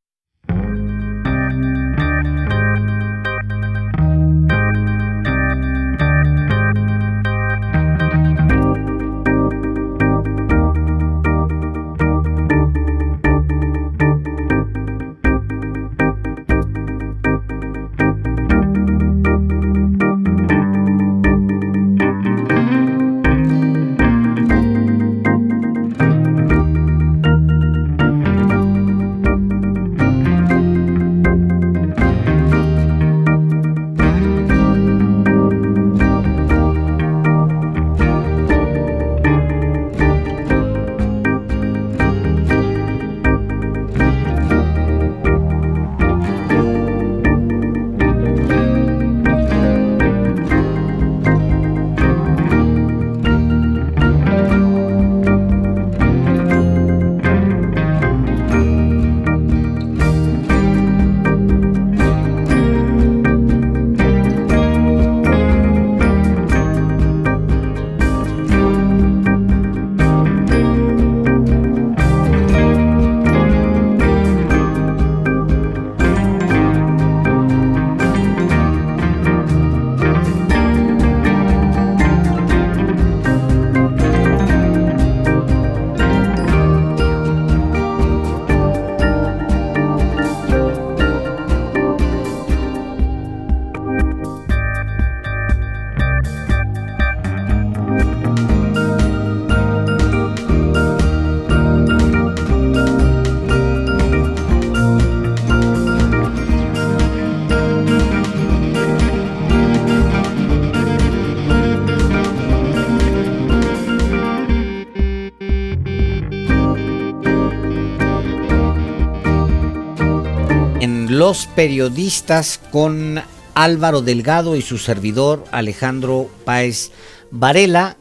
Los Periodistas con Álvaro Delgado y su servidor Alejandro Páez Varela.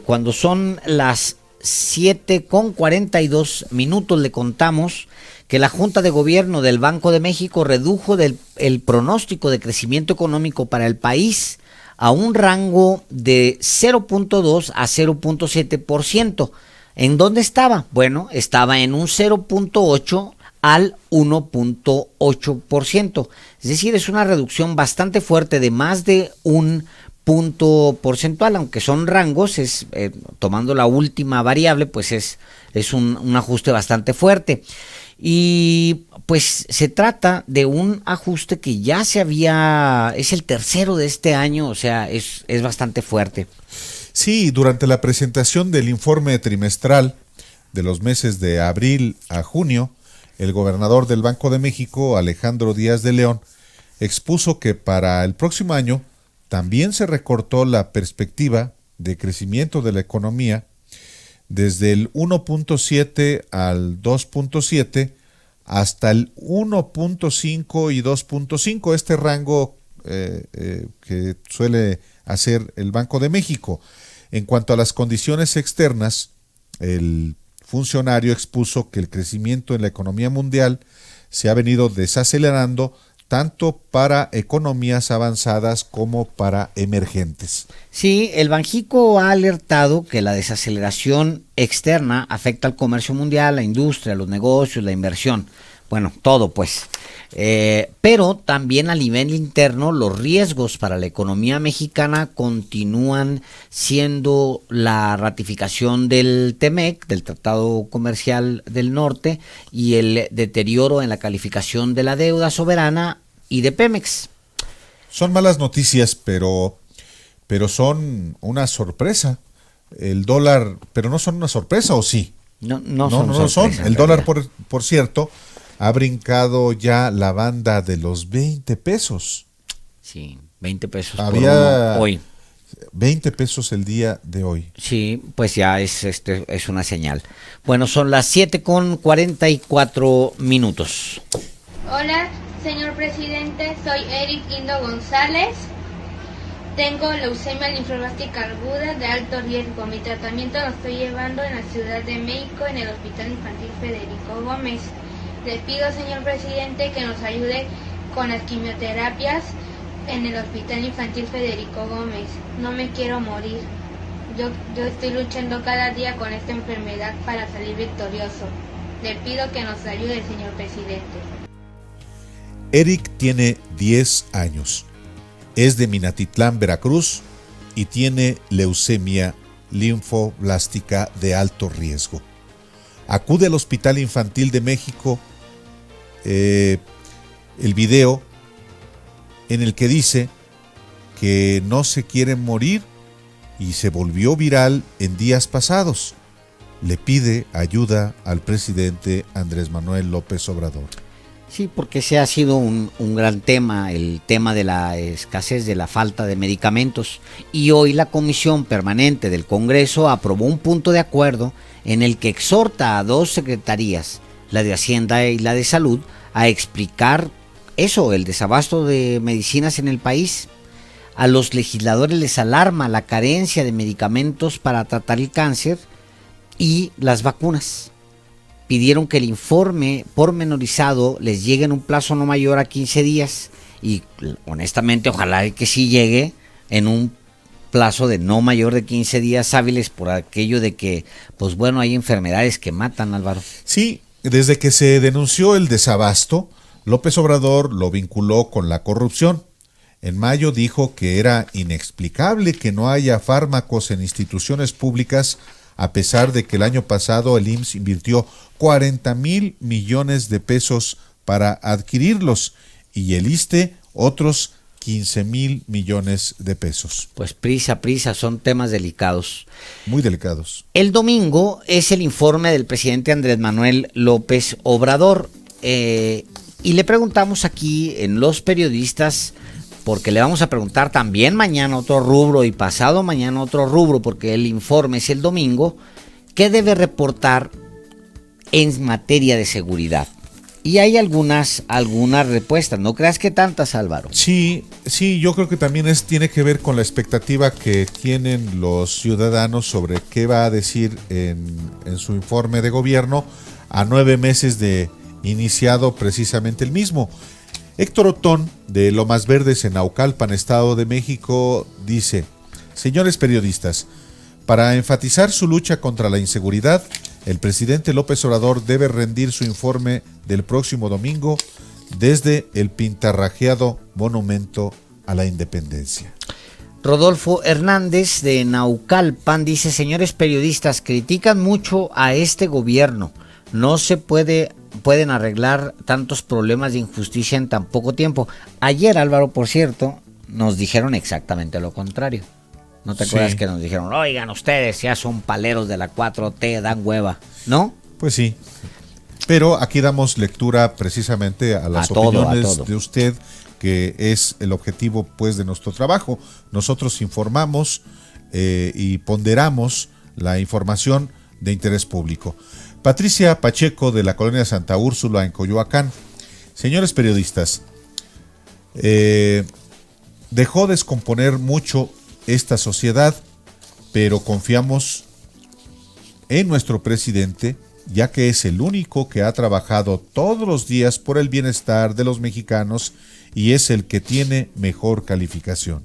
Cuando son las 7:42 le contamos que la Junta de Gobierno del Banco de México redujo el pronóstico de crecimiento económico para el país a un rango de 0.2 a 0.7%. ¿En dónde estaba? Bueno, estaba en un 0.8 al 1.8%. Es decir, es una reducción bastante fuerte de más de un punto porcentual, aunque son rangos, tomando la última variable, pues es un ajuste bastante fuerte. Y pues se trata de un ajuste que ya es el tercero de este año, o sea, es bastante fuerte. Sí, durante la presentación del informe trimestral de los meses de abril a junio, el gobernador del Banco de México, Alejandro Díaz de León, expuso que para el próximo año también se recortó la perspectiva de crecimiento de la economía desde el 1.7 al 2.7 hasta el 1.5 y 2.5, este rango que suele hacer el Banco de México. En cuanto a las condiciones externas, el funcionario expuso que el crecimiento en la economía mundial se ha venido desacelerando tanto para economías avanzadas como para emergentes. Sí, el Banjico ha alertado que la desaceleración externa afecta al comercio mundial, la industria, los negocios, la inversión. Bueno, todo pues. Pero también a nivel interno los riesgos para la economía mexicana continúan siendo la ratificación del TEMEC, del Tratado Comercial del Norte, y el deterioro en la calificación de la deuda soberana y de Pemex. Son malas noticias, pero son una sorpresa. El dólar, pero no son una sorpresa, ¿o sí? No son. El dólar, por cierto, ha brincado ya la banda de los 20 pesos. Sí, 20 pesos Había por hoy. 20 pesos el día de hoy. Sí, pues ya es una señal. Bueno, son las 7:44. Hola, señor presidente, soy Eric Indo González. Tengo leucemia linfoblástica aguda de alto riesgo. Mi tratamiento lo estoy llevando en la Ciudad de México, en el Hospital Infantil Federico Gómez. Le pido, señor presidente, que nos ayude con las quimioterapias en el Hospital Infantil Federico Gómez. No me quiero morir. Yo estoy luchando cada día con esta enfermedad para salir victorioso. Le pido que nos ayude, señor presidente. Eric tiene 10 años. Es de Minatitlán, Veracruz, y tiene leucemia linfoblástica de alto riesgo. Acude al Hospital Infantil de México. El video en el que dice que no se quiere morir y se volvió viral en días pasados. Le pide ayuda al presidente Andrés Manuel López Obrador. Sí, porque ese ha sido un gran tema, el tema de la escasez, de la falta de medicamentos. Y hoy la Comisión Permanente del Congreso aprobó un punto de acuerdo en el que exhorta a dos secretarías, la de Hacienda y la de Salud, a explicar eso, el desabasto de medicinas en el país. A los legisladores les alarma la carencia de medicamentos para tratar el cáncer y las vacunas. Pidieron que el informe pormenorizado les llegue en un plazo no mayor a 15 días y honestamente ojalá que sí llegue en un plazo de no mayor de 15 días hábiles, por aquello de que, pues bueno, hay enfermedades que matan, Álvaro. Sí, desde que se denunció el desabasto, López Obrador lo vinculó con la corrupción. En mayo dijo que era inexplicable que no haya fármacos en instituciones públicas, a pesar de que el año pasado el IMSS invirtió 40,000 millones de pesos para adquirirlos y el ISSSTE otros 15,000 millones de pesos. Pues prisa, son temas delicados. Muy delicados. El domingo es el informe del presidente Andrés Manuel López Obrador y le preguntamos aquí en Los Periodistas, porque le vamos a preguntar también mañana otro rubro y pasado mañana otro rubro, porque el informe es el domingo, ¿qué debe reportar en materia de seguridad? Y hay algunas respuestas, no creas que tantas, Álvaro. Sí, yo creo que también tiene que ver con la expectativa que tienen los ciudadanos sobre qué va a decir en su informe de gobierno a 9 meses de iniciado precisamente el mismo. Héctor Otón, de Lomas Verdes en Naucalpan, Estado de México, dice: señores periodistas, para enfatizar su lucha contra la inseguridad, el presidente López Obrador debe rendir su informe del próximo domingo desde el pintarrajeado Monumento a la Independencia. Rodolfo Hernández de Naucalpan dice: señores periodistas, critican mucho a este gobierno. No se pueden arreglar tantos problemas de injusticia en tan poco tiempo. Ayer, Álvaro, por cierto, nos dijeron exactamente lo contrario. ¿No te acuerdas que nos dijeron, oigan, ustedes ya son paleros de la 4T, dan hueva, ¿no? Pues sí, pero aquí damos lectura precisamente a las opiniones de usted, que es el objetivo pues de nuestro trabajo. Nosotros informamos y ponderamos la información de interés público. Patricia Pacheco, de la colonia Santa Úrsula en Coyoacán: señores periodistas, dejó descomponer mucho esta sociedad, pero confiamos en nuestro presidente, ya que es el único que ha trabajado todos los días por el bienestar de los mexicanos y es el que tiene mejor calificación.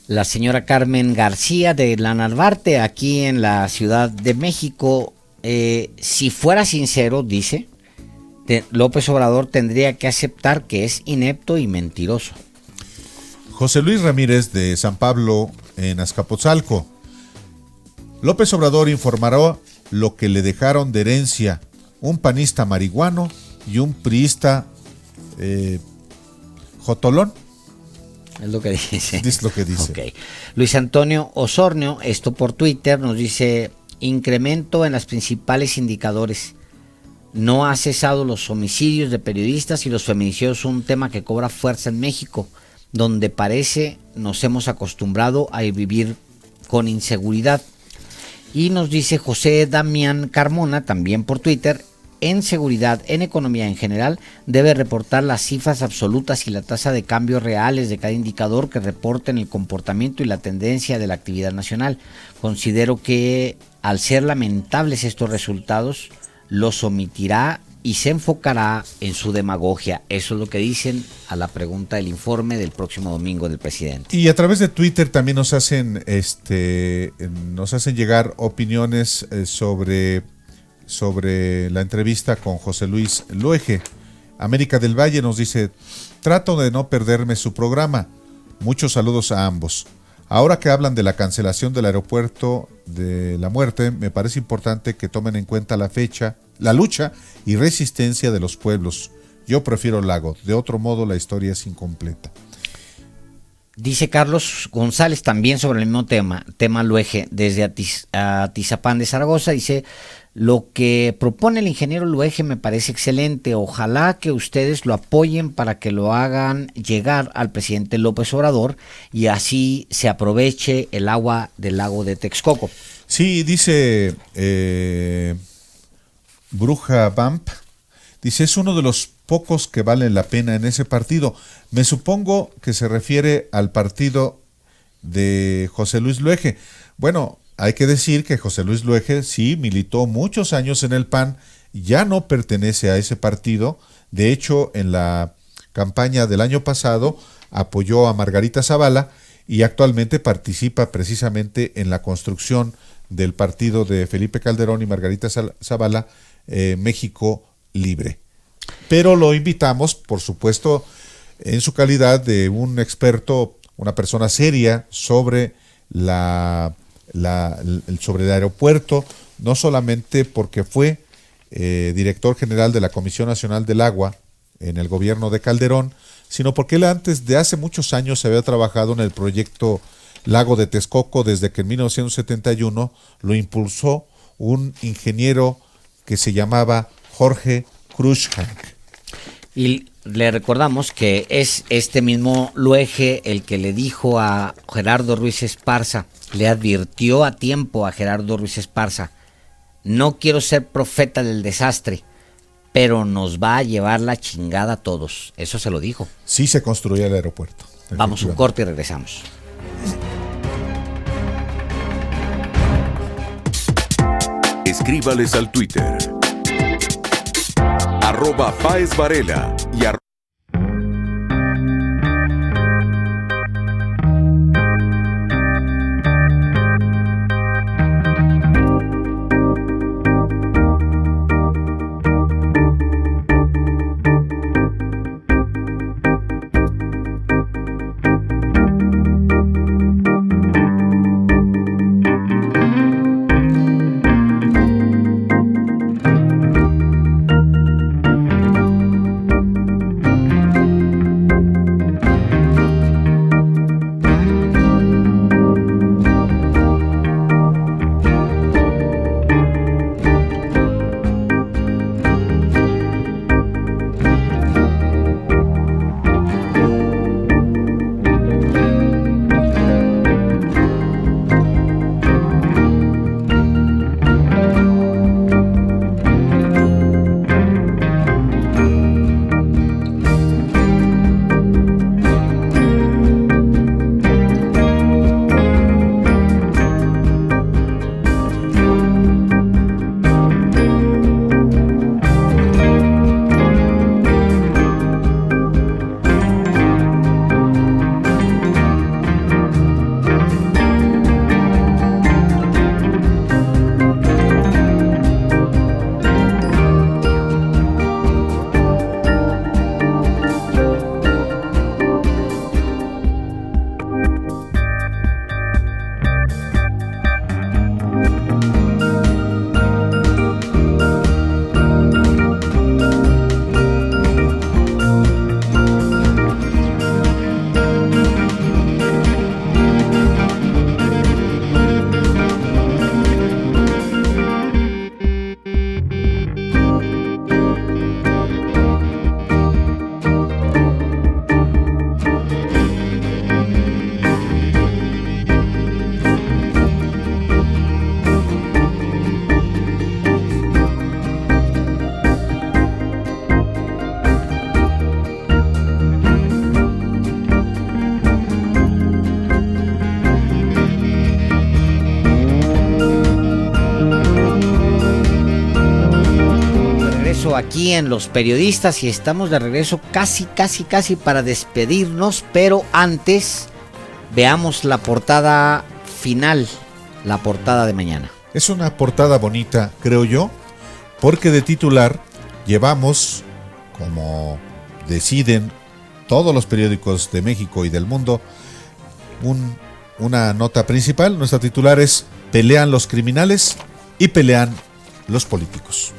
La señora Carmen García de La Narvarte, aquí en la Ciudad de México: si fuera sincero, dice, López Obrador tendría que aceptar que es inepto y mentiroso. José Luis Ramírez, de San Pablo en Azcapotzalco: López Obrador informará lo que le dejaron de herencia un panista marihuano y un priista jotolón. Es lo que dice. Es lo que dice. Okay. Luis Antonio Osornio, esto por Twitter, nos dice: incremento en los principales indicadores. No ha cesado los homicidios de periodistas y los feminicidios son un tema que cobra fuerza en México, donde parece nos hemos acostumbrado a vivir con inseguridad. Y nos dice José Damián Carmona, también por Twitter: en seguridad, en economía en general, debe reportar las cifras absolutas y la tasa de cambios reales de cada indicador que reporten el comportamiento y la tendencia de la actividad nacional. Considero que, al ser lamentables estos resultados, los omitirá y se enfocará en su demagogia. Eso es lo que dicen a la pregunta del informe del próximo domingo del presidente. Y a través de Twitter también nos hacen llegar opiniones sobre la entrevista con José Luis Luege. América del Valle nos dice: trato de no perderme su programa. Muchos saludos a ambos. Ahora que hablan de la cancelación del aeropuerto de La Muerte, me parece importante que tomen en cuenta la fecha, la lucha y resistencia de los pueblos. Yo prefiero Lago, de otro modo la historia es incompleta. Dice Carlos González también sobre el mismo tema Luege, desde Atizapán de Zaragoza, dice: lo que propone el ingeniero Luege me parece excelente, ojalá que ustedes lo apoyen para que lo hagan llegar al presidente López Obrador y así se aproveche el agua del lago de Texcoco. Sí, dice Bruja Vamp, dice: es uno de los pocos que valen la pena en ese partido. Me supongo que se refiere al partido de José Luis Luege. Bueno, hay que decir que José Luis Luege sí militó muchos años en el PAN, ya no pertenece a ese partido. De hecho, en la campaña del año pasado apoyó a Margarita Zavala y actualmente participa precisamente en la construcción del partido de Felipe Calderón y Margarita Zavala, México Libre. Pero lo invitamos, por supuesto, en su calidad de un experto, una persona seria sobre sobre el aeropuerto, no solamente porque fue director general de la Comisión Nacional del Agua en el gobierno de Calderón, sino porque él antes de hace muchos años había trabajado en el proyecto Lago de Texcoco, desde que en 1971 lo impulsó un ingeniero que se llamaba Jorge Cruikshank. Y le recordamos que es este mismo Luege el que le dijo a Gerardo Ruiz Esparza, le advirtió a tiempo a Gerardo Ruiz Esparza: no quiero ser profeta del desastre, pero nos va a llevar la chingada a todos. Eso se lo dijo. Sí se construye el aeropuerto. Vamos un corte y regresamos. Escríbales al Twitter @PáezVarela y aquí en Los Periodistas y estamos de regreso casi para despedirnos, pero antes veamos la portada final, la portada de mañana. Es una portada bonita, creo yo, porque de titular llevamos, como deciden todos los periódicos de México y del mundo, una nota principal. Nuestra titular es: pelean los criminales y pelean los políticos.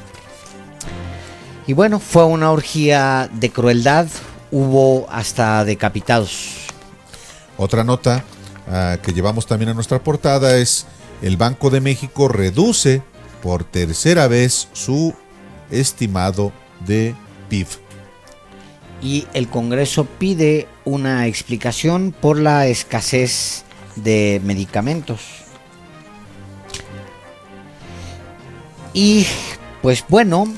Y bueno, fue una orgía de crueldad, hubo hasta decapitados. Otra nota que llevamos también a nuestra portada es: el Banco de México reduce por tercera vez su estimado de PIB. Y el Congreso pide una explicación por la escasez de medicamentos. Y pues bueno,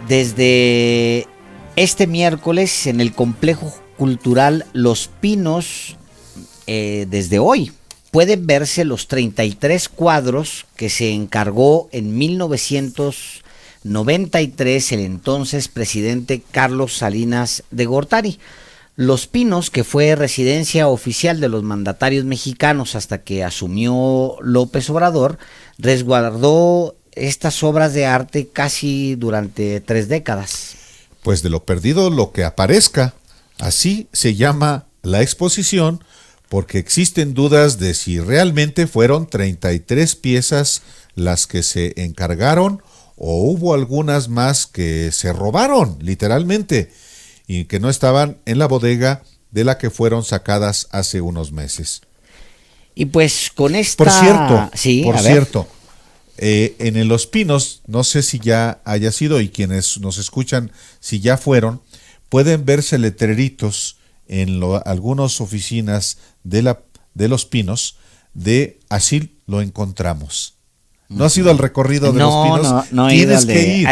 desde este miércoles en el Complejo Cultural Los Pinos, desde hoy, pueden verse los 33 cuadros que se encargó en 1993 el entonces presidente Carlos Salinas de Gortari. Los Pinos, que fue residencia oficial de los mandatarios mexicanos hasta que asumió López Obrador, resguardó estas obras de arte casi durante 3 décadas. Pues de lo perdido lo que aparezca, así se llama la exposición, porque existen dudas de si realmente fueron 33 piezas las que se encargaron o hubo algunas más que se robaron, literalmente, y que no estaban en la bodega de la que fueron sacadas hace unos meses. Y pues con esta... Por cierto, en Los Pinos, no sé si ya haya sido, y quienes nos escuchan, si ya fueron, pueden verse letreritos en algunas oficinas de Los Pinos de así lo encontramos. ¿No has ido al recorrido de Los Pinos? No, tienes que ir.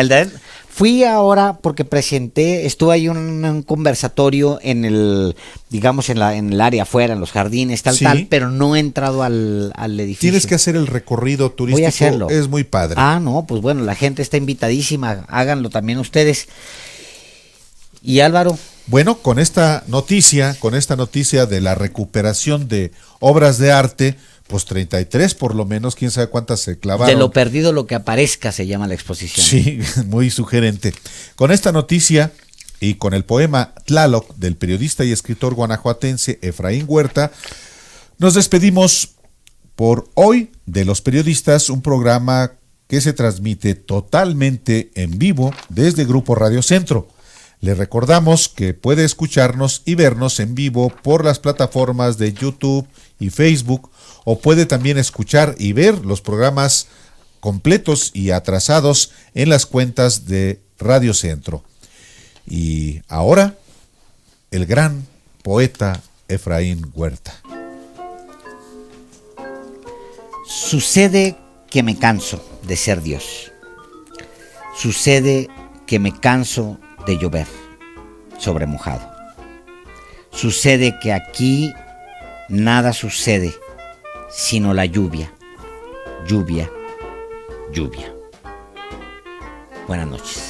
Fui ahora porque estuve ahí un conversatorio en el, digamos, en el área afuera, en los jardines, Sí. tal, pero no he entrado al edificio. Tienes que hacer el recorrido turístico. Voy a hacerlo. Es muy padre. No, pues bueno, la gente está invitadísima, háganlo también ustedes. Y Álvaro. Bueno, con esta noticia de la recuperación de obras de arte, pues 33 por lo menos, quién sabe cuántas se clavaron. De lo perdido lo que aparezca se llama la exposición. Sí, muy sugerente. Con esta noticia y con el poema Tlaloc del periodista y escritor guanajuatense Efraín Huerta, nos despedimos por hoy de Los Periodistas, un programa que se transmite totalmente en vivo desde Grupo Radio Centro. Le recordamos que puede escucharnos y vernos en vivo por las plataformas de YouTube y Facebook, o puede también escuchar y ver los programas completos y atrasados en las cuentas de Radio Centro. Y ahora, el gran poeta Efraín Huerta. Sucede que me canso de ser Dios. Sucede que me canso de llover sobre mojado. Sucede que aquí nada sucede sino la lluvia, lluvia, lluvia. Buenas noches.